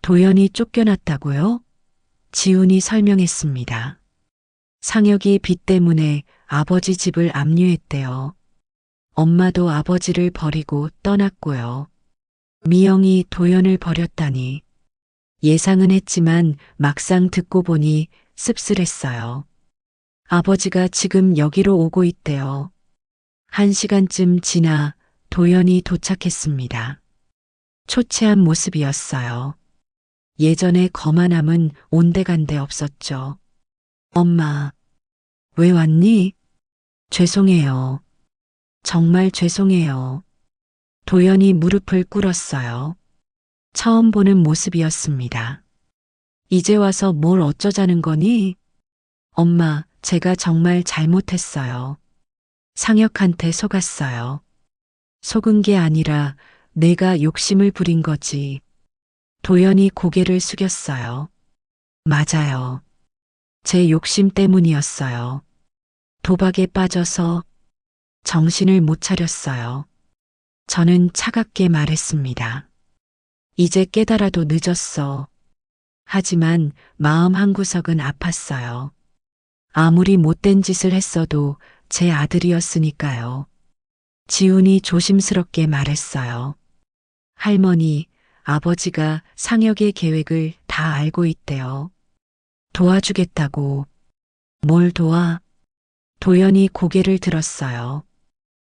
도연이 쫓겨났다고요? 지훈이 설명했습니다. 상혁이 빚 때문에 아버지 집을 압류했대요. 엄마도 아버지를 버리고 떠났고요. 미영이 도연을 버렸다니. 예상은 했지만 막상 듣고 보니 씁쓸했어요. 아버지가 지금 여기로 오고 있대요. 1시간쯤 지나 도연이 도착했습니다. 초췌한 모습이었어요. 예전의 거만함은 온데간데 없었죠. 엄마, 왜 왔니? 죄송해요. 정말 죄송해요. 도연이 무릎을 꿇었어요. 처음 보는 모습이었습니다. 이제 와서 뭘 어쩌자는 거니? 엄마, 제가 정말 잘못했어요. 상혁한테 속았어요. 속은 게 아니라 내가 욕심을 부린 거지. 도연이 고개를 숙였어요. 맞아요. 제 욕심 때문이었어요. 도박에 빠져서 정신을 못 차렸어요. 저는 차갑게 말했습니다. 이제 깨달아도 늦었어. 하지만 마음 한구석은 아팠어요. 아무리 못된 짓을 했어도 제 아들이었으니까요. 지훈이 조심스럽게 말했어요. 할머니, 아버지가 상혁의 계획을 다 알고 있대요. 도와주겠다고. 뭘 도와? 도연이 고개를 들었어요.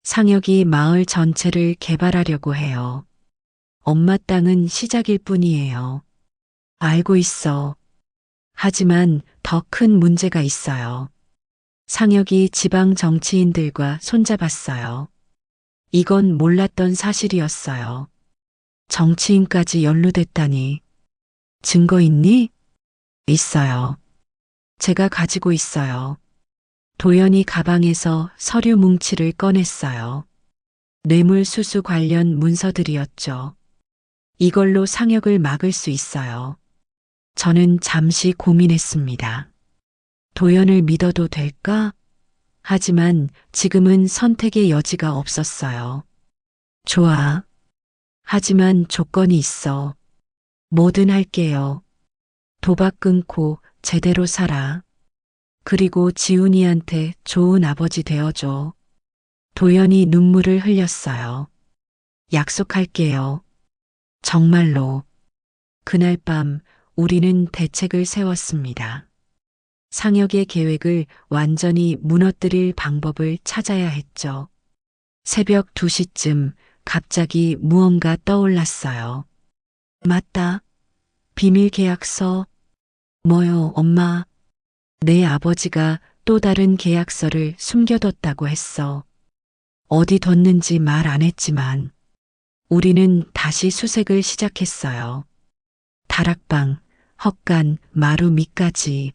상혁이 마을 전체를 개발하려고 해요. 엄마 땅은 시작일 뿐이에요. 알고 있어. 하지만 더 큰 문제가 있어요. 상혁이 지방 정치인들과 손잡았어요. 이건 몰랐던 사실이었어요. 정치인까지 연루됐다니. 증거 있니? 있어요. 제가 가지고 있어요. 도연이 가방에서 서류 뭉치를 꺼냈어요. 뇌물수수 관련 문서들이었죠. 이걸로 상혁을 막을 수 있어요. 저는 잠시 고민했습니다. 도연을 믿어도 될까? 하지만 지금은 선택의 여지가 없었어요. 좋아. 하지만 조건이 있어. 뭐든 할게요. 도박 끊고 제대로 살아. 그리고 지훈이한테 좋은 아버지 되어줘. 도연이 눈물을 흘렸어요. 약속할게요. 정말로. 그날 밤 우리는 대책을 세웠습니다. 상혁의 계획을 완전히 무너뜨릴 방법을 찾아야 했죠. 새벽 2시쯤 갑자기 무언가 떠올랐어요. 맞다. 비밀 계약서. 뭐요, 엄마? 내 아버지가 또 다른 계약서를 숨겨뒀다고 했어. 어디 뒀는지 말 안 했지만 우리는 다시 수색을 시작했어요. 다락방, 헛간, 마루 밑까지.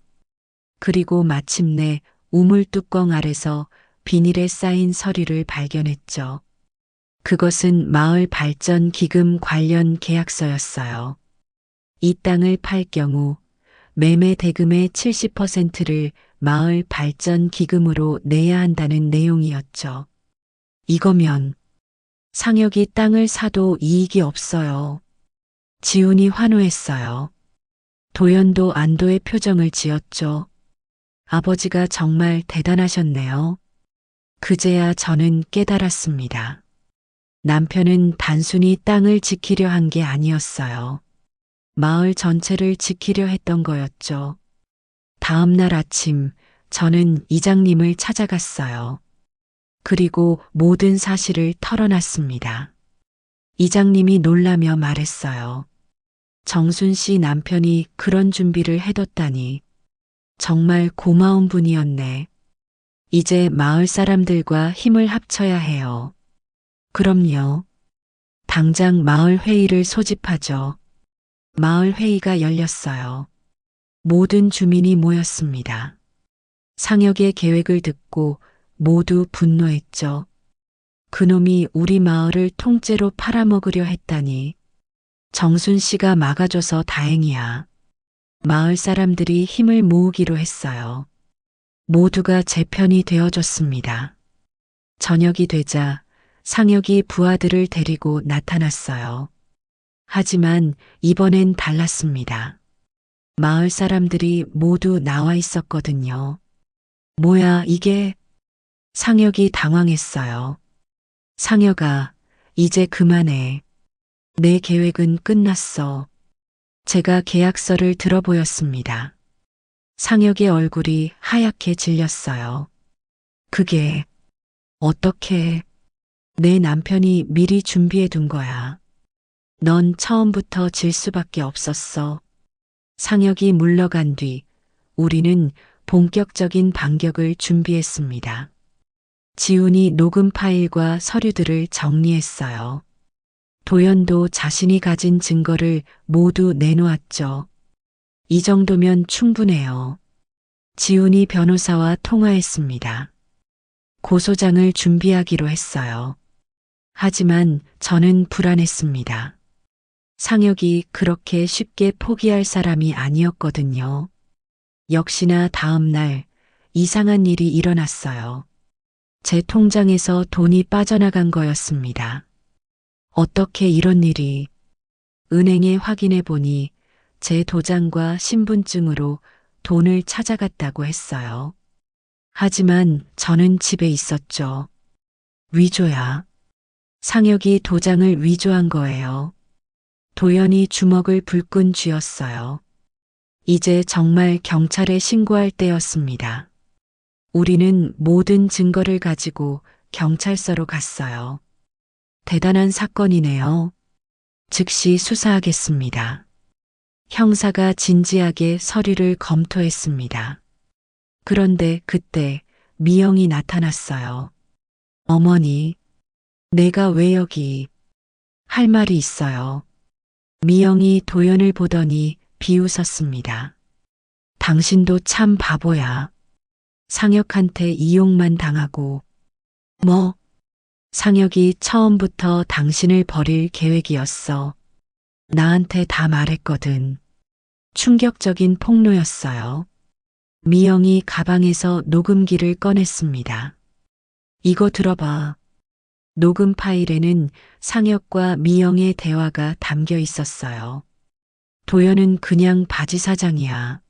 그리고 마침내 우물 뚜껑 아래서 비닐에 쌓인 서류를 발견했죠. 그것은 마을 발전 기금 관련 계약서였어요. 이 땅을 팔 경우 매매 대금의 70%를 마을 발전 기금으로 내야 한다는 내용이었죠. 이거면 상혁이 땅을 사도 이익이 없어요. 지훈이 환호했어요. 도연도 안도의 표정을 지었죠. 아버지가 정말 대단하셨네요. 그제야 저는 깨달았습니다. 남편은 단순히 땅을 지키려 한 게 아니었어요. 마을 전체를 지키려 했던 거였죠. 다음 날 아침 저는 이장님을 찾아갔어요. 그리고 모든 사실을 털어놨습니다. 이장님이 놀라며 말했어요. 정순 씨 남편이 그런 준비를 해뒀다니. 정말 고마운 분이었네. 이제 마을 사람들과 힘을 합쳐야 해요. 그럼요. 당장 마을 회의를 소집하죠. 마을 회의가 열렸어요. 모든 주민이 모였습니다. 상혁의 계획을 듣고 모두 분노했죠. 그놈이 우리 마을을 통째로 팔아먹으려 했다니. 정순 씨가 막아줘서 다행이야. 마을 사람들이 힘을 모으기로 했어요. 모두가 제 편이 되어줬습니다. 저녁이 되자 상혁이 부하들을 데리고 나타났어요. 하지만 이번엔 달랐습니다. 마을 사람들이 모두 나와 있었거든요. 뭐야, 이게? 상혁이 당황했어요. 상혁아, 이제 그만해. 내 계획은 끝났어. 제가 계약서를 들어보였습니다. 상혁의 얼굴이 하얗게 질렸어요. 그게 어떻게 내 남편이 미리 준비해 둔 거야. 넌 처음부터 질 수밖에 없었어. 상혁이 물러간 뒤 우리는 본격적인 반격을 준비했습니다. 지훈이 녹음 파일과 서류들을 정리했어요. 도연도 자신이 가진 증거를 모두 내놓았죠. 이 정도면 충분해요. 지훈이 변호사와 통화했습니다. 고소장을 준비하기로 했어요. 하지만 저는 불안했습니다. 상혁이 그렇게 쉽게 포기할 사람이 아니었거든요. 역시나 다음 날 이상한 일이 일어났어요. 제 통장에서 돈이 빠져나간 거였습니다. 어떻게 이런 일이? 은행에 확인해 보니 제 도장과 신분증으로 돈을 찾아갔다고 했어요. 하지만 저는 집에 있었죠. 위조야. 상혁이 도장을 위조한 거예요. 도연이 주먹을 불끈 쥐었어요. 이제 정말 경찰에 신고할 때였습니다. 우리는 모든 증거를 가지고 경찰서로 갔어요. 대단한 사건이네요. 즉시 수사하겠습니다. 형사가 진지하게 서류를 검토했습니다. 그런데 그때 미영이 나타났어요. 어머니, 내가 왜 여기? 할 말이 있어요. 미영이 도연을 보더니 비웃었습니다. 당신도 참 바보야. 상혁한테 이용만 당하고. 뭐? 상혁이 처음부터 당신을 버릴 계획이었어. 나한테 다 말했거든. 충격적인 폭로였어요. 미영이 가방에서 녹음기를 꺼냈습니다. 이거 들어봐. 녹음 파일에는 상혁과 미영의 대화가 담겨 있었어요. 도연은 그냥 바지 사장이야.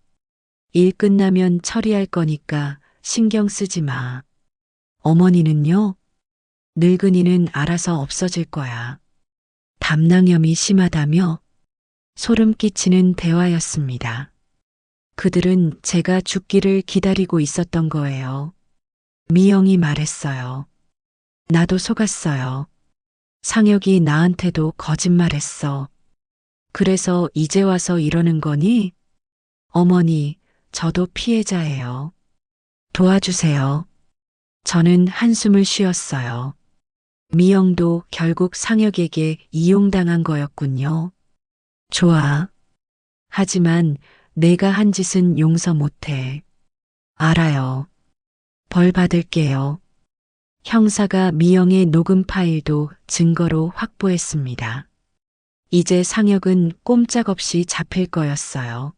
일 끝나면 처리할 거니까 신경 쓰지 마. 어머니는요? 늙은이는 알아서 없어질 거야. 담낭염이 심하다며? 소름 끼치는 대화였습니다. 그들은 제가 죽기를 기다리고 있었던 거예요. 미영이 말했어요. 나도 속았어요. 상혁이 나한테도 거짓말했어. 그래서 이제 와서 이러는 거니? 어머니, 저도 피해자예요. 도와주세요. 저는 한숨을 쉬었어요. 미영도 결국 상혁에게 이용당한 거였군요. 좋아. 하지만 내가 한 짓은 용서 못해. 알아요. 벌 받을게요. 형사가 미영의 녹음 파일도 증거로 확보했습니다. 이제 상혁은 꼼짝없이 잡힐 거였어요.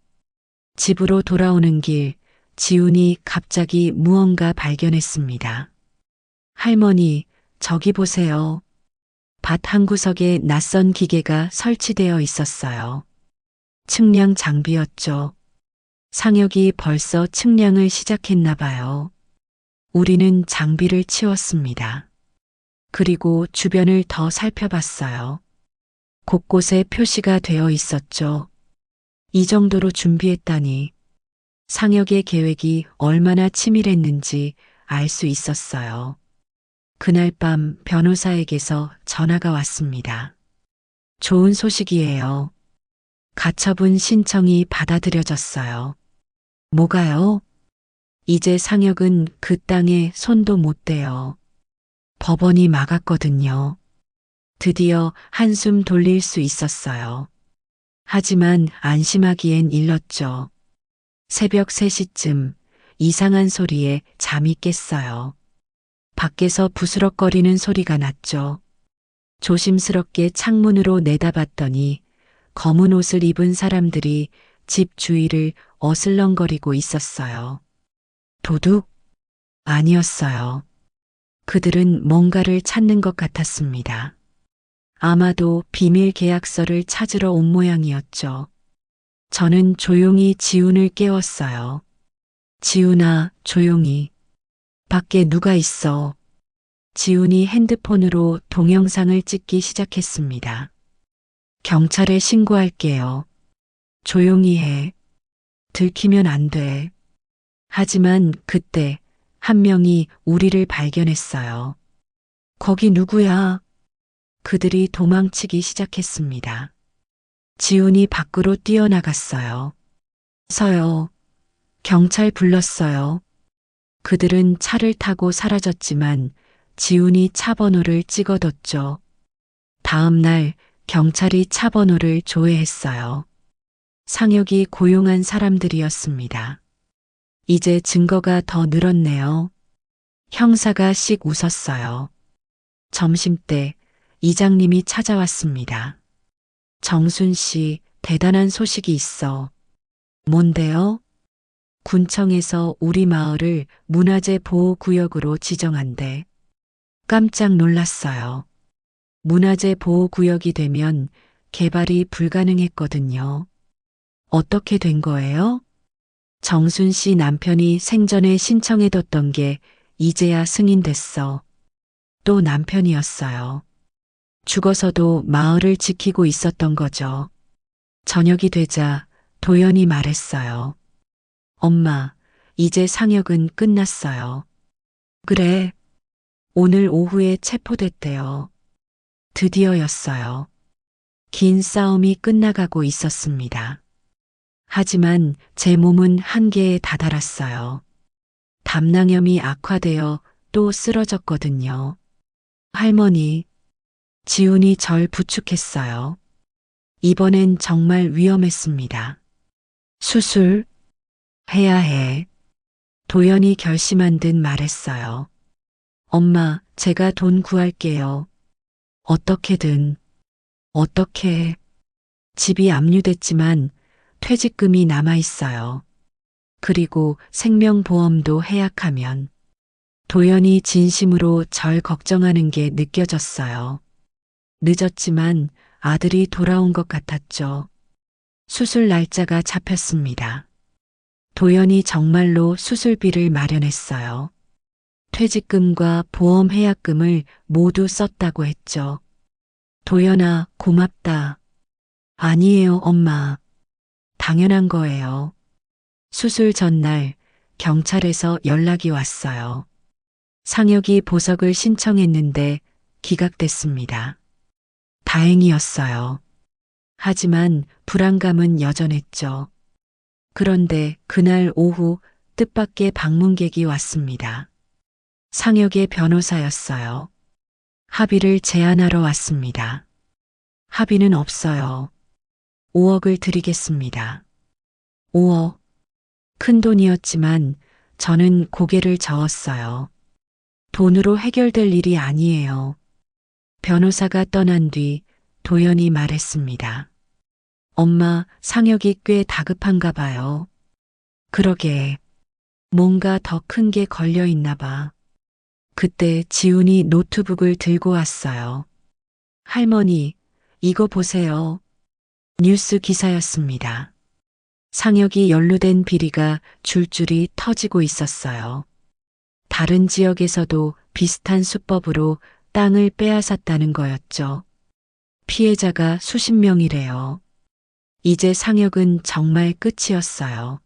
집으로 돌아오는 길, 지훈이 갑자기 무언가 발견했습니다. 할머니, 저기 보세요. 밭 한 구석에 낯선 기계가 설치되어 있었어요. 측량 장비였죠. 상혁이 벌써 측량을 시작했나 봐요. 우리는 장비를 치웠습니다. 그리고 주변을 더 살펴봤어요. 곳곳에 표시가 되어 있었죠. 이 정도로 준비했다니 상혁의 계획이 얼마나 치밀했는지 알 수 있었어요. 그날 밤 변호사에게서 전화가 왔습니다. 좋은 소식이에요. 가처분 신청이 받아들여졌어요. 뭐가요? 이제 상혁은 그 땅에 손도 못 대요. 법원이 막았거든요. 드디어 한숨 돌릴 수 있었어요. 하지만 안심하기엔 일렀죠. 새벽 3시쯤 이상한 소리에 잠이 깼어요. 밖에서 부스럭거리는 소리가 났죠. 조심스럽게 창문으로 내다봤더니 검은 옷을 입은 사람들이 집 주위를 어슬렁거리고 있었어요. 도둑? 아니었어요. 그들은 뭔가를 찾는 것 같았습니다. 아마도 비밀 계약서를 찾으러 온 모양이었죠. 저는 조용히 지훈을 깨웠어요. 지훈아, 조용히. 밖에 누가 있어? 지훈이 핸드폰으로 동영상을 찍기 시작했습니다. 경찰에 신고할게요. 조용히 해. 들키면 안 돼. 하지만 그때 한 명이 우리를 발견했어요. 거기 누구야? 그들이 도망치기 시작했습니다. 지훈이 밖으로 뛰어나갔어요. 서요. 경찰 불렀어요. 그들은 차를 타고 사라졌지만 지훈이 차 번호를 찍어뒀죠. 다음 날 경찰이 차 번호를 조회했어요. 상혁이 고용한 사람들이었습니다. 이제 증거가 더 늘었네요. 형사가 씩 웃었어요. 점심때 이장님이 찾아왔습니다. 정순 씨, 대단한 소식이 있어. 뭔데요? 군청에서 우리 마을을 문화재 보호구역으로 지정한대. 깜짝 놀랐어요. 문화재 보호구역이 되면 개발이 불가능했거든요. 어떻게 된 거예요? 정순 씨 남편이 생전에 신청해뒀던 게 이제야 승인됐어. 또 남편이었어요. 죽어서도 마을을 지키고 있었던 거죠. 저녁이 되자 도연이 말했어요. 엄마, 이제 상혁은 끝났어요. 그래. 오늘 오후에 체포됐대요. 드디어였어요. 긴 싸움이 끝나가고 있었습니다. 하지만 제 몸은 한계에 다다랐어요. 담낭염이 악화되어 또 쓰러졌거든요. 할머니, 지훈이 절 부축했어요. 이번엔 정말 위험했습니다. 수술 해야 해. 도연이 결심한 듯 말했어요. 엄마, 제가 돈 구할게요. 어떻게든. 어떻게. 집이 압류됐지만 퇴직금이 남아있어요. 그리고 생명보험도 해약하면. 도연이 진심으로 절 걱정하는 게 느껴졌어요. 늦었지만 아들이 돌아온 것 같았죠. 수술 날짜가 잡혔습니다. 도연이 정말로 수술비를 마련했어요. 퇴직금과 보험 해약금을 모두 썼다고 했죠. 도연아, 고맙다. 아니에요, 엄마. 당연한 거예요. 수술 전날 경찰에서 연락이 왔어요. 상혁이 보석을 신청했는데 기각됐습니다. 다행이었어요. 하지만 불안감은 여전했죠. 그런데 그날 오후 뜻밖의 방문객이 왔습니다. 상혁의 변호사였어요. 합의를 제안하러 왔습니다. 합의는 없어요. 5억을 드리겠습니다. 5억. 큰 돈이었지만 저는 고개를 저었어요. 돈으로 해결될 일이 아니에요. 변호사가 떠난 뒤 도연이 말했습니다. 엄마, 상혁이 꽤 다급한가 봐요. 그러게. 뭔가 더 큰 게 걸려 있나 봐. 그때 지훈이 노트북을 들고 왔어요. 할머니, 이거 보세요. 뉴스 기사였습니다. 상혁이 연루된 비리가 줄줄이 터지고 있었어요. 다른 지역에서도 비슷한 수법으로 땅을 빼앗았다는 거였죠. 피해자가 수십 명이래요. 이제 상혁은 정말 끝이었어요.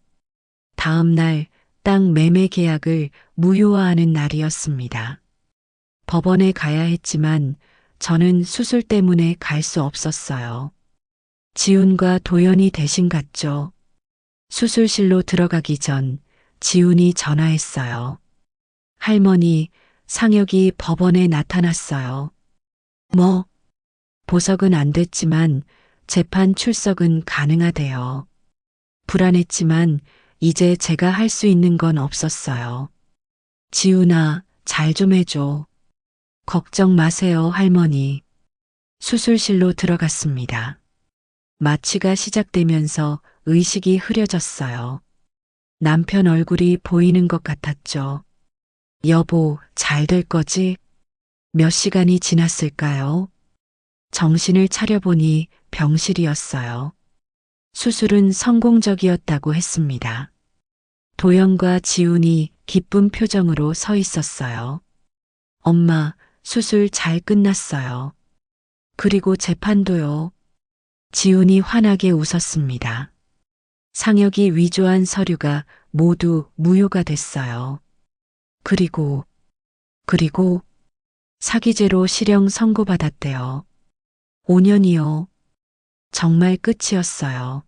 다음 날 땅 매매 계약을 무효화하는 날이었습니다. 법원에 가야 했지만 저는 수술 때문에 갈 수 없었어요. 지훈과 도연이 대신 갔죠. 수술실로 들어가기 전 지훈이 전화했어요. 할머니, 상혁이 법원에 나타났어요. 뭐? 보석은 안 됐지만 재판 출석은 가능하대요. 불안했지만 이제 제가 할 수 있는 건 없었어요. 지훈아, 잘 좀 해줘. 걱정 마세요, 할머니. 수술실로 들어갔습니다. 마취가 시작되면서 의식이 흐려졌어요. 남편 얼굴이 보이는 것 같았죠. 여보, 잘 될 거지? 몇 시간이 지났을까요? 정신을 차려보니 병실이었어요. 수술은 성공적이었다고 했습니다. 도연과 지훈이 기쁜 표정으로 서 있었어요. 엄마, 수술 잘 끝났어요. 그리고 재판도요. 지훈이 환하게 웃었습니다. 상혁이 위조한 서류가 모두 무효가 됐어요. 그리고 사기죄로 실형 선고받았대요. 5년이요. 정말 끝이었어요.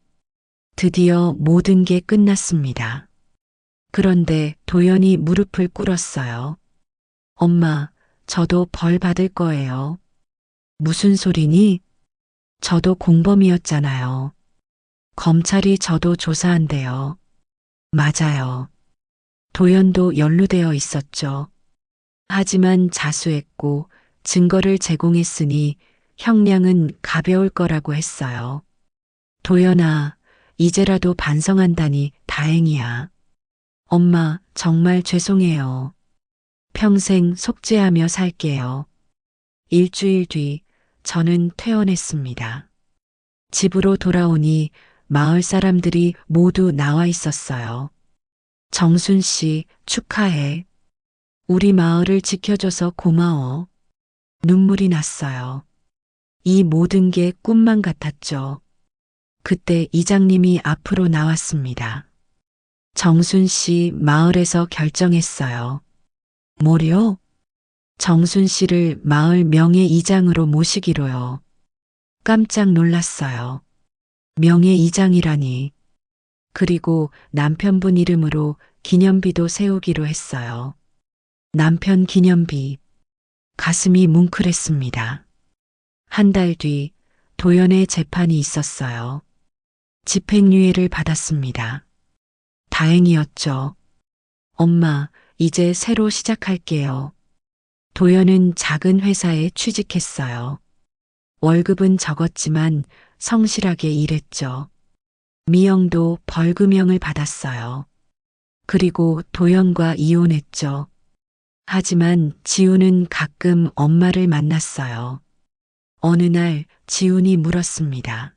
드디어 모든 게 끝났습니다. 그런데 도연이 무릎을 꿇었어요. 엄마, 저도 벌 받을 거예요. 무슨 소리니? 저도 공범이었잖아요. 검찰이 저도 조사한대요. 맞아요. 도연도 연루되어 있었죠. 하지만 자수했고 증거를 제공했으니 형량은 가벼울 거라고 했어요. 도연아, 이제라도 반성한다니 다행이야. 엄마, 정말 죄송해요. 평생 속죄하며 살게요. 일주일 뒤 저는 퇴원했습니다. 집으로 돌아오니 마을 사람들이 모두 나와 있었어요. 정순 씨, 축하해. 우리 마을을 지켜줘서 고마워. 눈물이 났어요. 이 모든 게 꿈만 같았죠. 그때 이장님이 앞으로 나왔습니다. 정순 씨 마을에서 결정했어요. 뭐요? 정순 씨를 마을 명예이장으로 모시기로요. 깜짝 놀랐어요. 명예이장이라니. 그리고 남편분 이름으로 기념비도 세우기로 했어요. 남편 기념비. 가슴이 뭉클했습니다. 한 달 뒤 도연의 재판이 있었어요. 집행유예를 받았습니다. 다행이었죠. 엄마, 이제 새로 시작할게요. 도연은 작은 회사에 취직했어요. 월급은 적었지만 성실하게 일했죠. 미영도 벌금형을 받았어요. 그리고 도연과 이혼했죠. 하지만 지훈은 가끔 엄마를 만났어요. 어느 날 지훈이 물었습니다.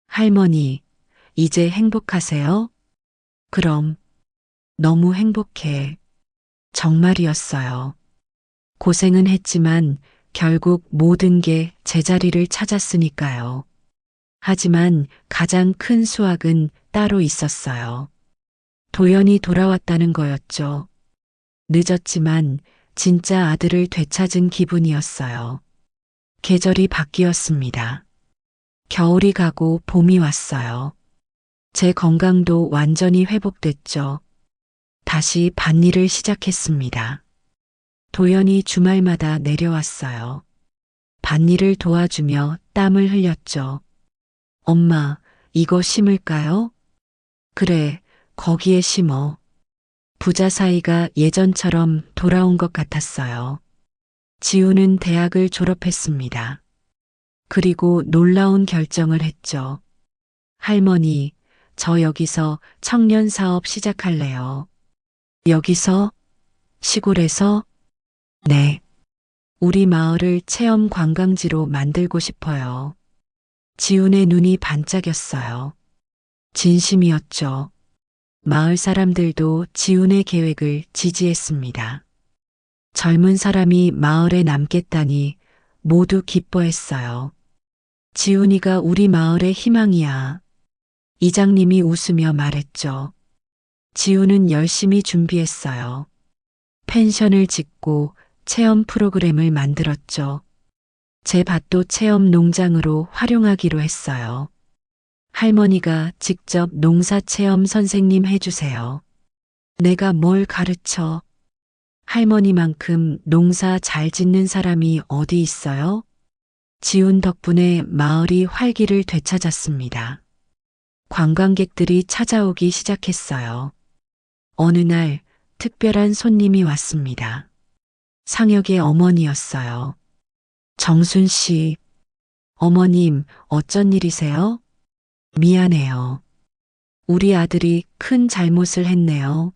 할머니, 이제 행복하세요? 그럼, 너무 행복해. 정말이었어요. 고생은 했지만 결국 모든 게 제자리를 찾았으니까요. 하지만 가장 큰 수확은 따로 있었어요. 도연이 돌아왔다는 거였죠. 늦었지만 진짜 아들을 되찾은 기분이었어요. 계절이 바뀌었습니다. 겨울이 가고 봄이 왔어요. 제 건강도 완전히 회복됐죠. 다시 밭일을 시작했습니다. 도연이 주말마다 내려왔어요. 밭일을 도와주며 땀을 흘렸죠. 엄마, 이거 심을까요? 그래, 거기에 심어. 부자 사이가 예전처럼 돌아온 것 같았어요. 지우는 대학을 졸업했습니다. 그리고 놀라운 결정을 했죠. 할머니, 저 여기서 청년 사업 시작할래요. 여기서? 시골에서? 네. 우리 마을을 체험 관광지로 만들고 싶어요. 지훈의 눈이 반짝였어요. 진심이었죠. 마을 사람들도 지훈의 계획을 지지했습니다. 젊은 사람이 마을에 남겠다니 모두 기뻐했어요. 지훈이가 우리 마을의 희망이야. 이장님이 웃으며 말했죠. 지훈은 열심히 준비했어요. 펜션을 짓고 체험 프로그램을 만들었죠. 제 밭도 체험 농장으로 활용하기로 했어요. 할머니가 직접 농사 체험 선생님 해주세요. 내가 뭘 가르쳐? 할머니만큼 농사 잘 짓는 사람이 어디 있어요? 지훈 덕분에 마을이 활기를 되찾았습니다. 관광객들이 찾아오기 시작했어요. 어느 날 특별한 손님이 왔습니다. 상혁의 어머니였어요. 정순 씨, 어머님, 어쩐 일이세요? 미안해요. 우리 아들이 큰 잘못을 했네요.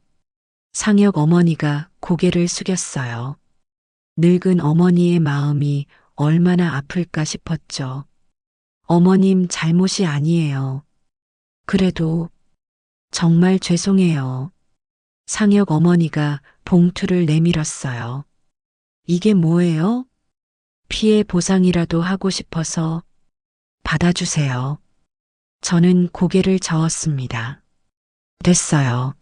상혁 어머니가 고개를 숙였어요. 늙은 어머니의 마음이 얼마나 아플까 싶었죠. 어머님 잘못이 아니에요. 그래도 정말 죄송해요. 상혁 어머니가 봉투를 내밀었어요. 이게 뭐예요? 피해 보상이라도 하고 싶어서 받아주세요. 저는 고개를 저었습니다. 됐어요.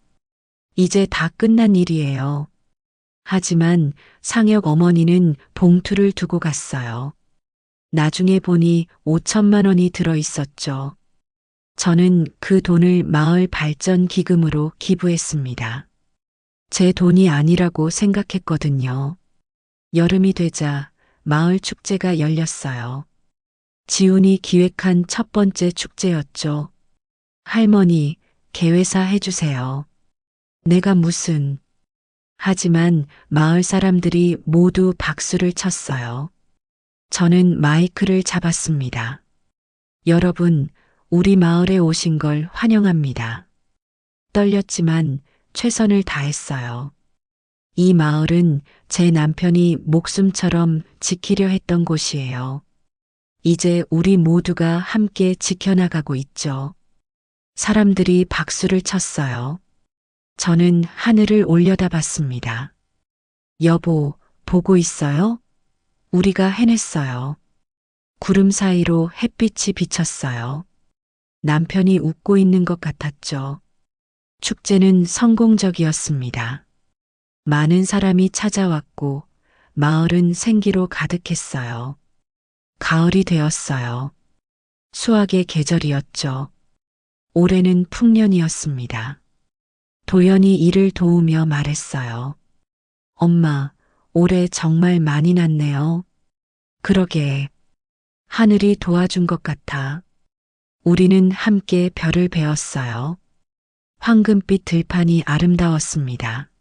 이제 다 끝난 일이에요. 하지만 상혁 어머니는 봉투를 두고 갔어요. 나중에 보니 5천만 원이 들어 있었죠. 저는 그 돈을 마을 발전 기금으로 기부했습니다. 제 돈이 아니라고 생각했거든요. 여름이 되자 마을 축제가 열렸어요. 지훈이 기획한 첫 번째 축제였죠. 할머니, 개회사 해주세요. 내가 무슨. 하지만 마을 사람들이 모두 박수를 쳤어요. 저는 마이크를 잡았습니다. 여러분, 우리 마을에 오신 걸 환영합니다. 떨렸지만 최선을 다했어요. 이 마을은 제 남편이 목숨처럼 지키려 했던 곳이에요. 이제 우리 모두가 함께 지켜나가고 있죠. 사람들이 박수를 쳤어요. 저는 하늘을 올려다봤습니다. 여보, 보고 있어요? 우리가 해냈어요. 구름 사이로 햇빛이 비쳤어요. 남편이 웃고 있는 것 같았죠. 축제는 성공적이었습니다. 많은 사람이 찾아왔고 마을은 생기로 가득했어요. 가을이 되었어요. 수확의 계절이었죠. 올해는 풍년이었습니다. 도연이 이를 도우며 말했어요. 엄마, 올해 정말 많이 났네요. 그러게. 하늘이 도와준 것 같아. 우리는 함께 별을 베었어요. 황금빛 들판이 아름다웠습니다.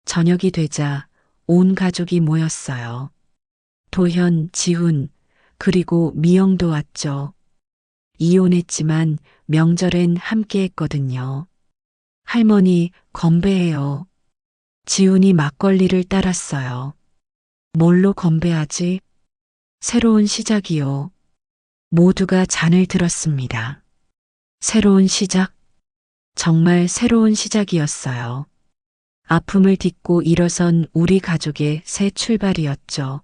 저녁이 되자 온 가족이 모였어요. 도현, 지훈, 그리고 미영도 왔죠. 이혼했지만 명절엔 함께 했거든요. 할머니, 건배해요. 지훈이 막걸리를 따랐어요. 뭘로 건배하지? 새로운 시작이요. 모두가 잔을 들었습니다. 새로운 시작? 정말 새로운 시작이었어요. 아픔을 딛고 일어선 우리 가족의 새 출발이었죠.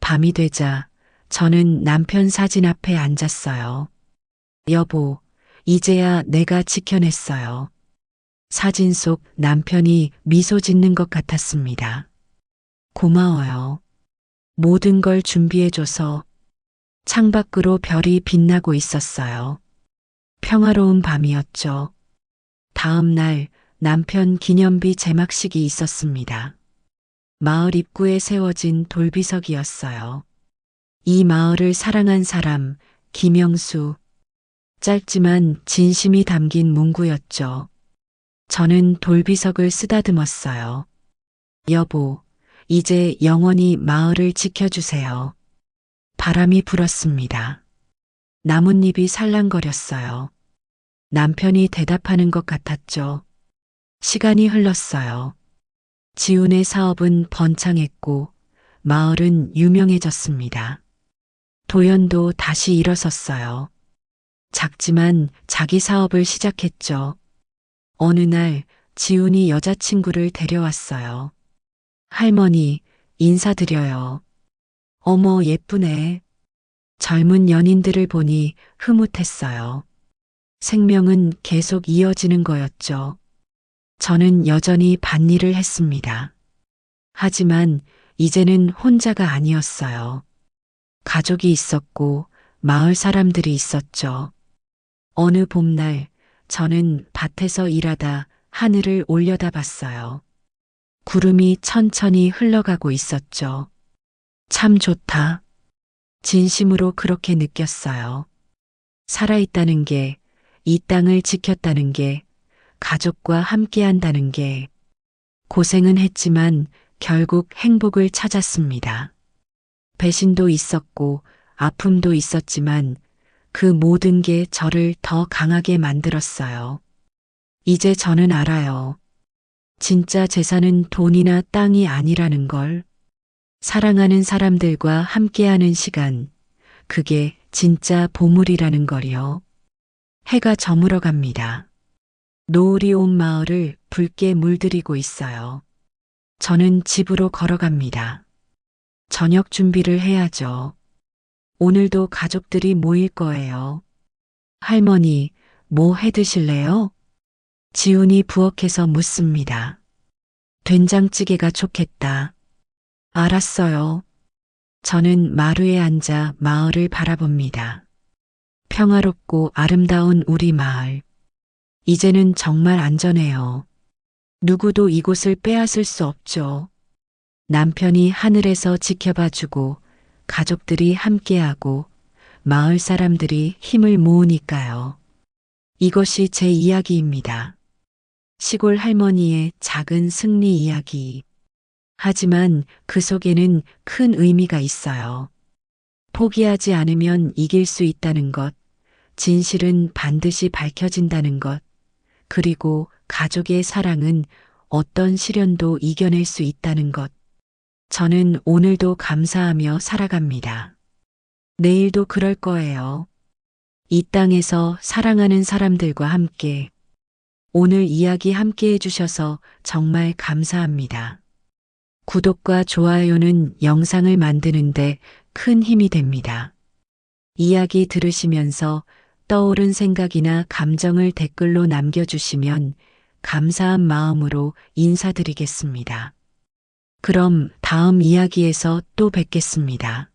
밤이 되자 저는 남편 사진 앞에 앉았어요. 여보, 이제야 내가 지켜냈어요. 사진 속 남편이 미소 짓는 것 같았습니다. 고마워요. 모든 걸 준비해줘서. 창밖으로 별이 빛나고 있었어요. 평화로운 밤이었죠. 다음 날 남편 기념비 제막식이 있었습니다. 마을 입구에 세워진 돌비석이었어요. 이 마을을 사랑한 사람, 김영수. 짧지만 진심이 담긴 문구였죠. 저는 돌비석을 쓰다듬었어요. 여보, 이제 영원히 마을을 지켜주세요. 바람이 불었습니다. 나뭇잎이 살랑거렸어요. 남편이 대답하는 것 같았죠. 시간이 흘렀어요. 지훈의 사업은 번창했고 마을은 유명해졌습니다. 도연도 다시 일어섰어요. 작지만 자기 사업을 시작했죠. 어느 날 지훈이 여자친구를 데려왔어요. 할머니, 인사드려요. 어머, 예쁘네. 젊은 연인들을 보니 흐뭇했어요. 생명은 계속 이어지는 거였죠. 저는 여전히 밭일을 했습니다. 하지만 이제는 혼자가 아니었어요. 가족이 있었고 마을 사람들이 있었죠. 어느 봄날 저는 밭에서 일하다 하늘을 올려다봤어요. 구름이 천천히 흘러가고 있었죠. 참 좋다. 진심으로 그렇게 느꼈어요. 살아있다는 게, 이 땅을 지켰다는 게, 가족과 함께 한다는 게, 고생은 했지만 결국 행복을 찾았습니다. 배신도 있었고 아픔도 있었지만 그 모든 게 저를 더 강하게 만들었어요. 이제 저는 알아요. 진짜 재산은 돈이나 땅이 아니라는 걸, 사랑하는 사람들과 함께하는 시간, 그게 진짜 보물이라는 걸요. 해가 저물어 갑니다. 노을이 온 마을을 붉게 물들이고 있어요. 저는 집으로 걸어갑니다. 저녁 준비를 해야죠. 오늘도 가족들이 모일 거예요. 할머니, 뭐 해 드실래요? 지훈이 부엌에서 묻습니다. 된장찌개가 좋겠다. 알았어요. 저는 마루에 앉아 마을을 바라봅니다. 평화롭고 아름다운 우리 마을. 이제는 정말 안전해요. 누구도 이곳을 빼앗을 수 없죠. 남편이 하늘에서 지켜봐주고 가족들이 함께하고 마을 사람들이 힘을 모으니까요. 이것이 제 이야기입니다. 시골 할머니의 작은 승리 이야기. 하지만 그 속에는 큰 의미가 있어요. 포기하지 않으면 이길 수 있다는 것, 진실은 반드시 밝혀진다는 것, 그리고 가족의 사랑은 어떤 시련도 이겨낼 수 있다는 것. 저는 오늘도 감사하며 살아갑니다. 내일도 그럴 거예요. 이 땅에서 사랑하는 사람들과 함께. 오늘 이야기 함께 해주셔서 정말 감사합니다. 구독과 좋아요는 영상을 만드는데 큰 힘이 됩니다. 이야기 들으시면서 떠오른 생각이나 감정을 댓글로 남겨주시면 감사한 마음으로 인사드리겠습니다. 그럼 다음 이야기에서 또 뵙겠습니다.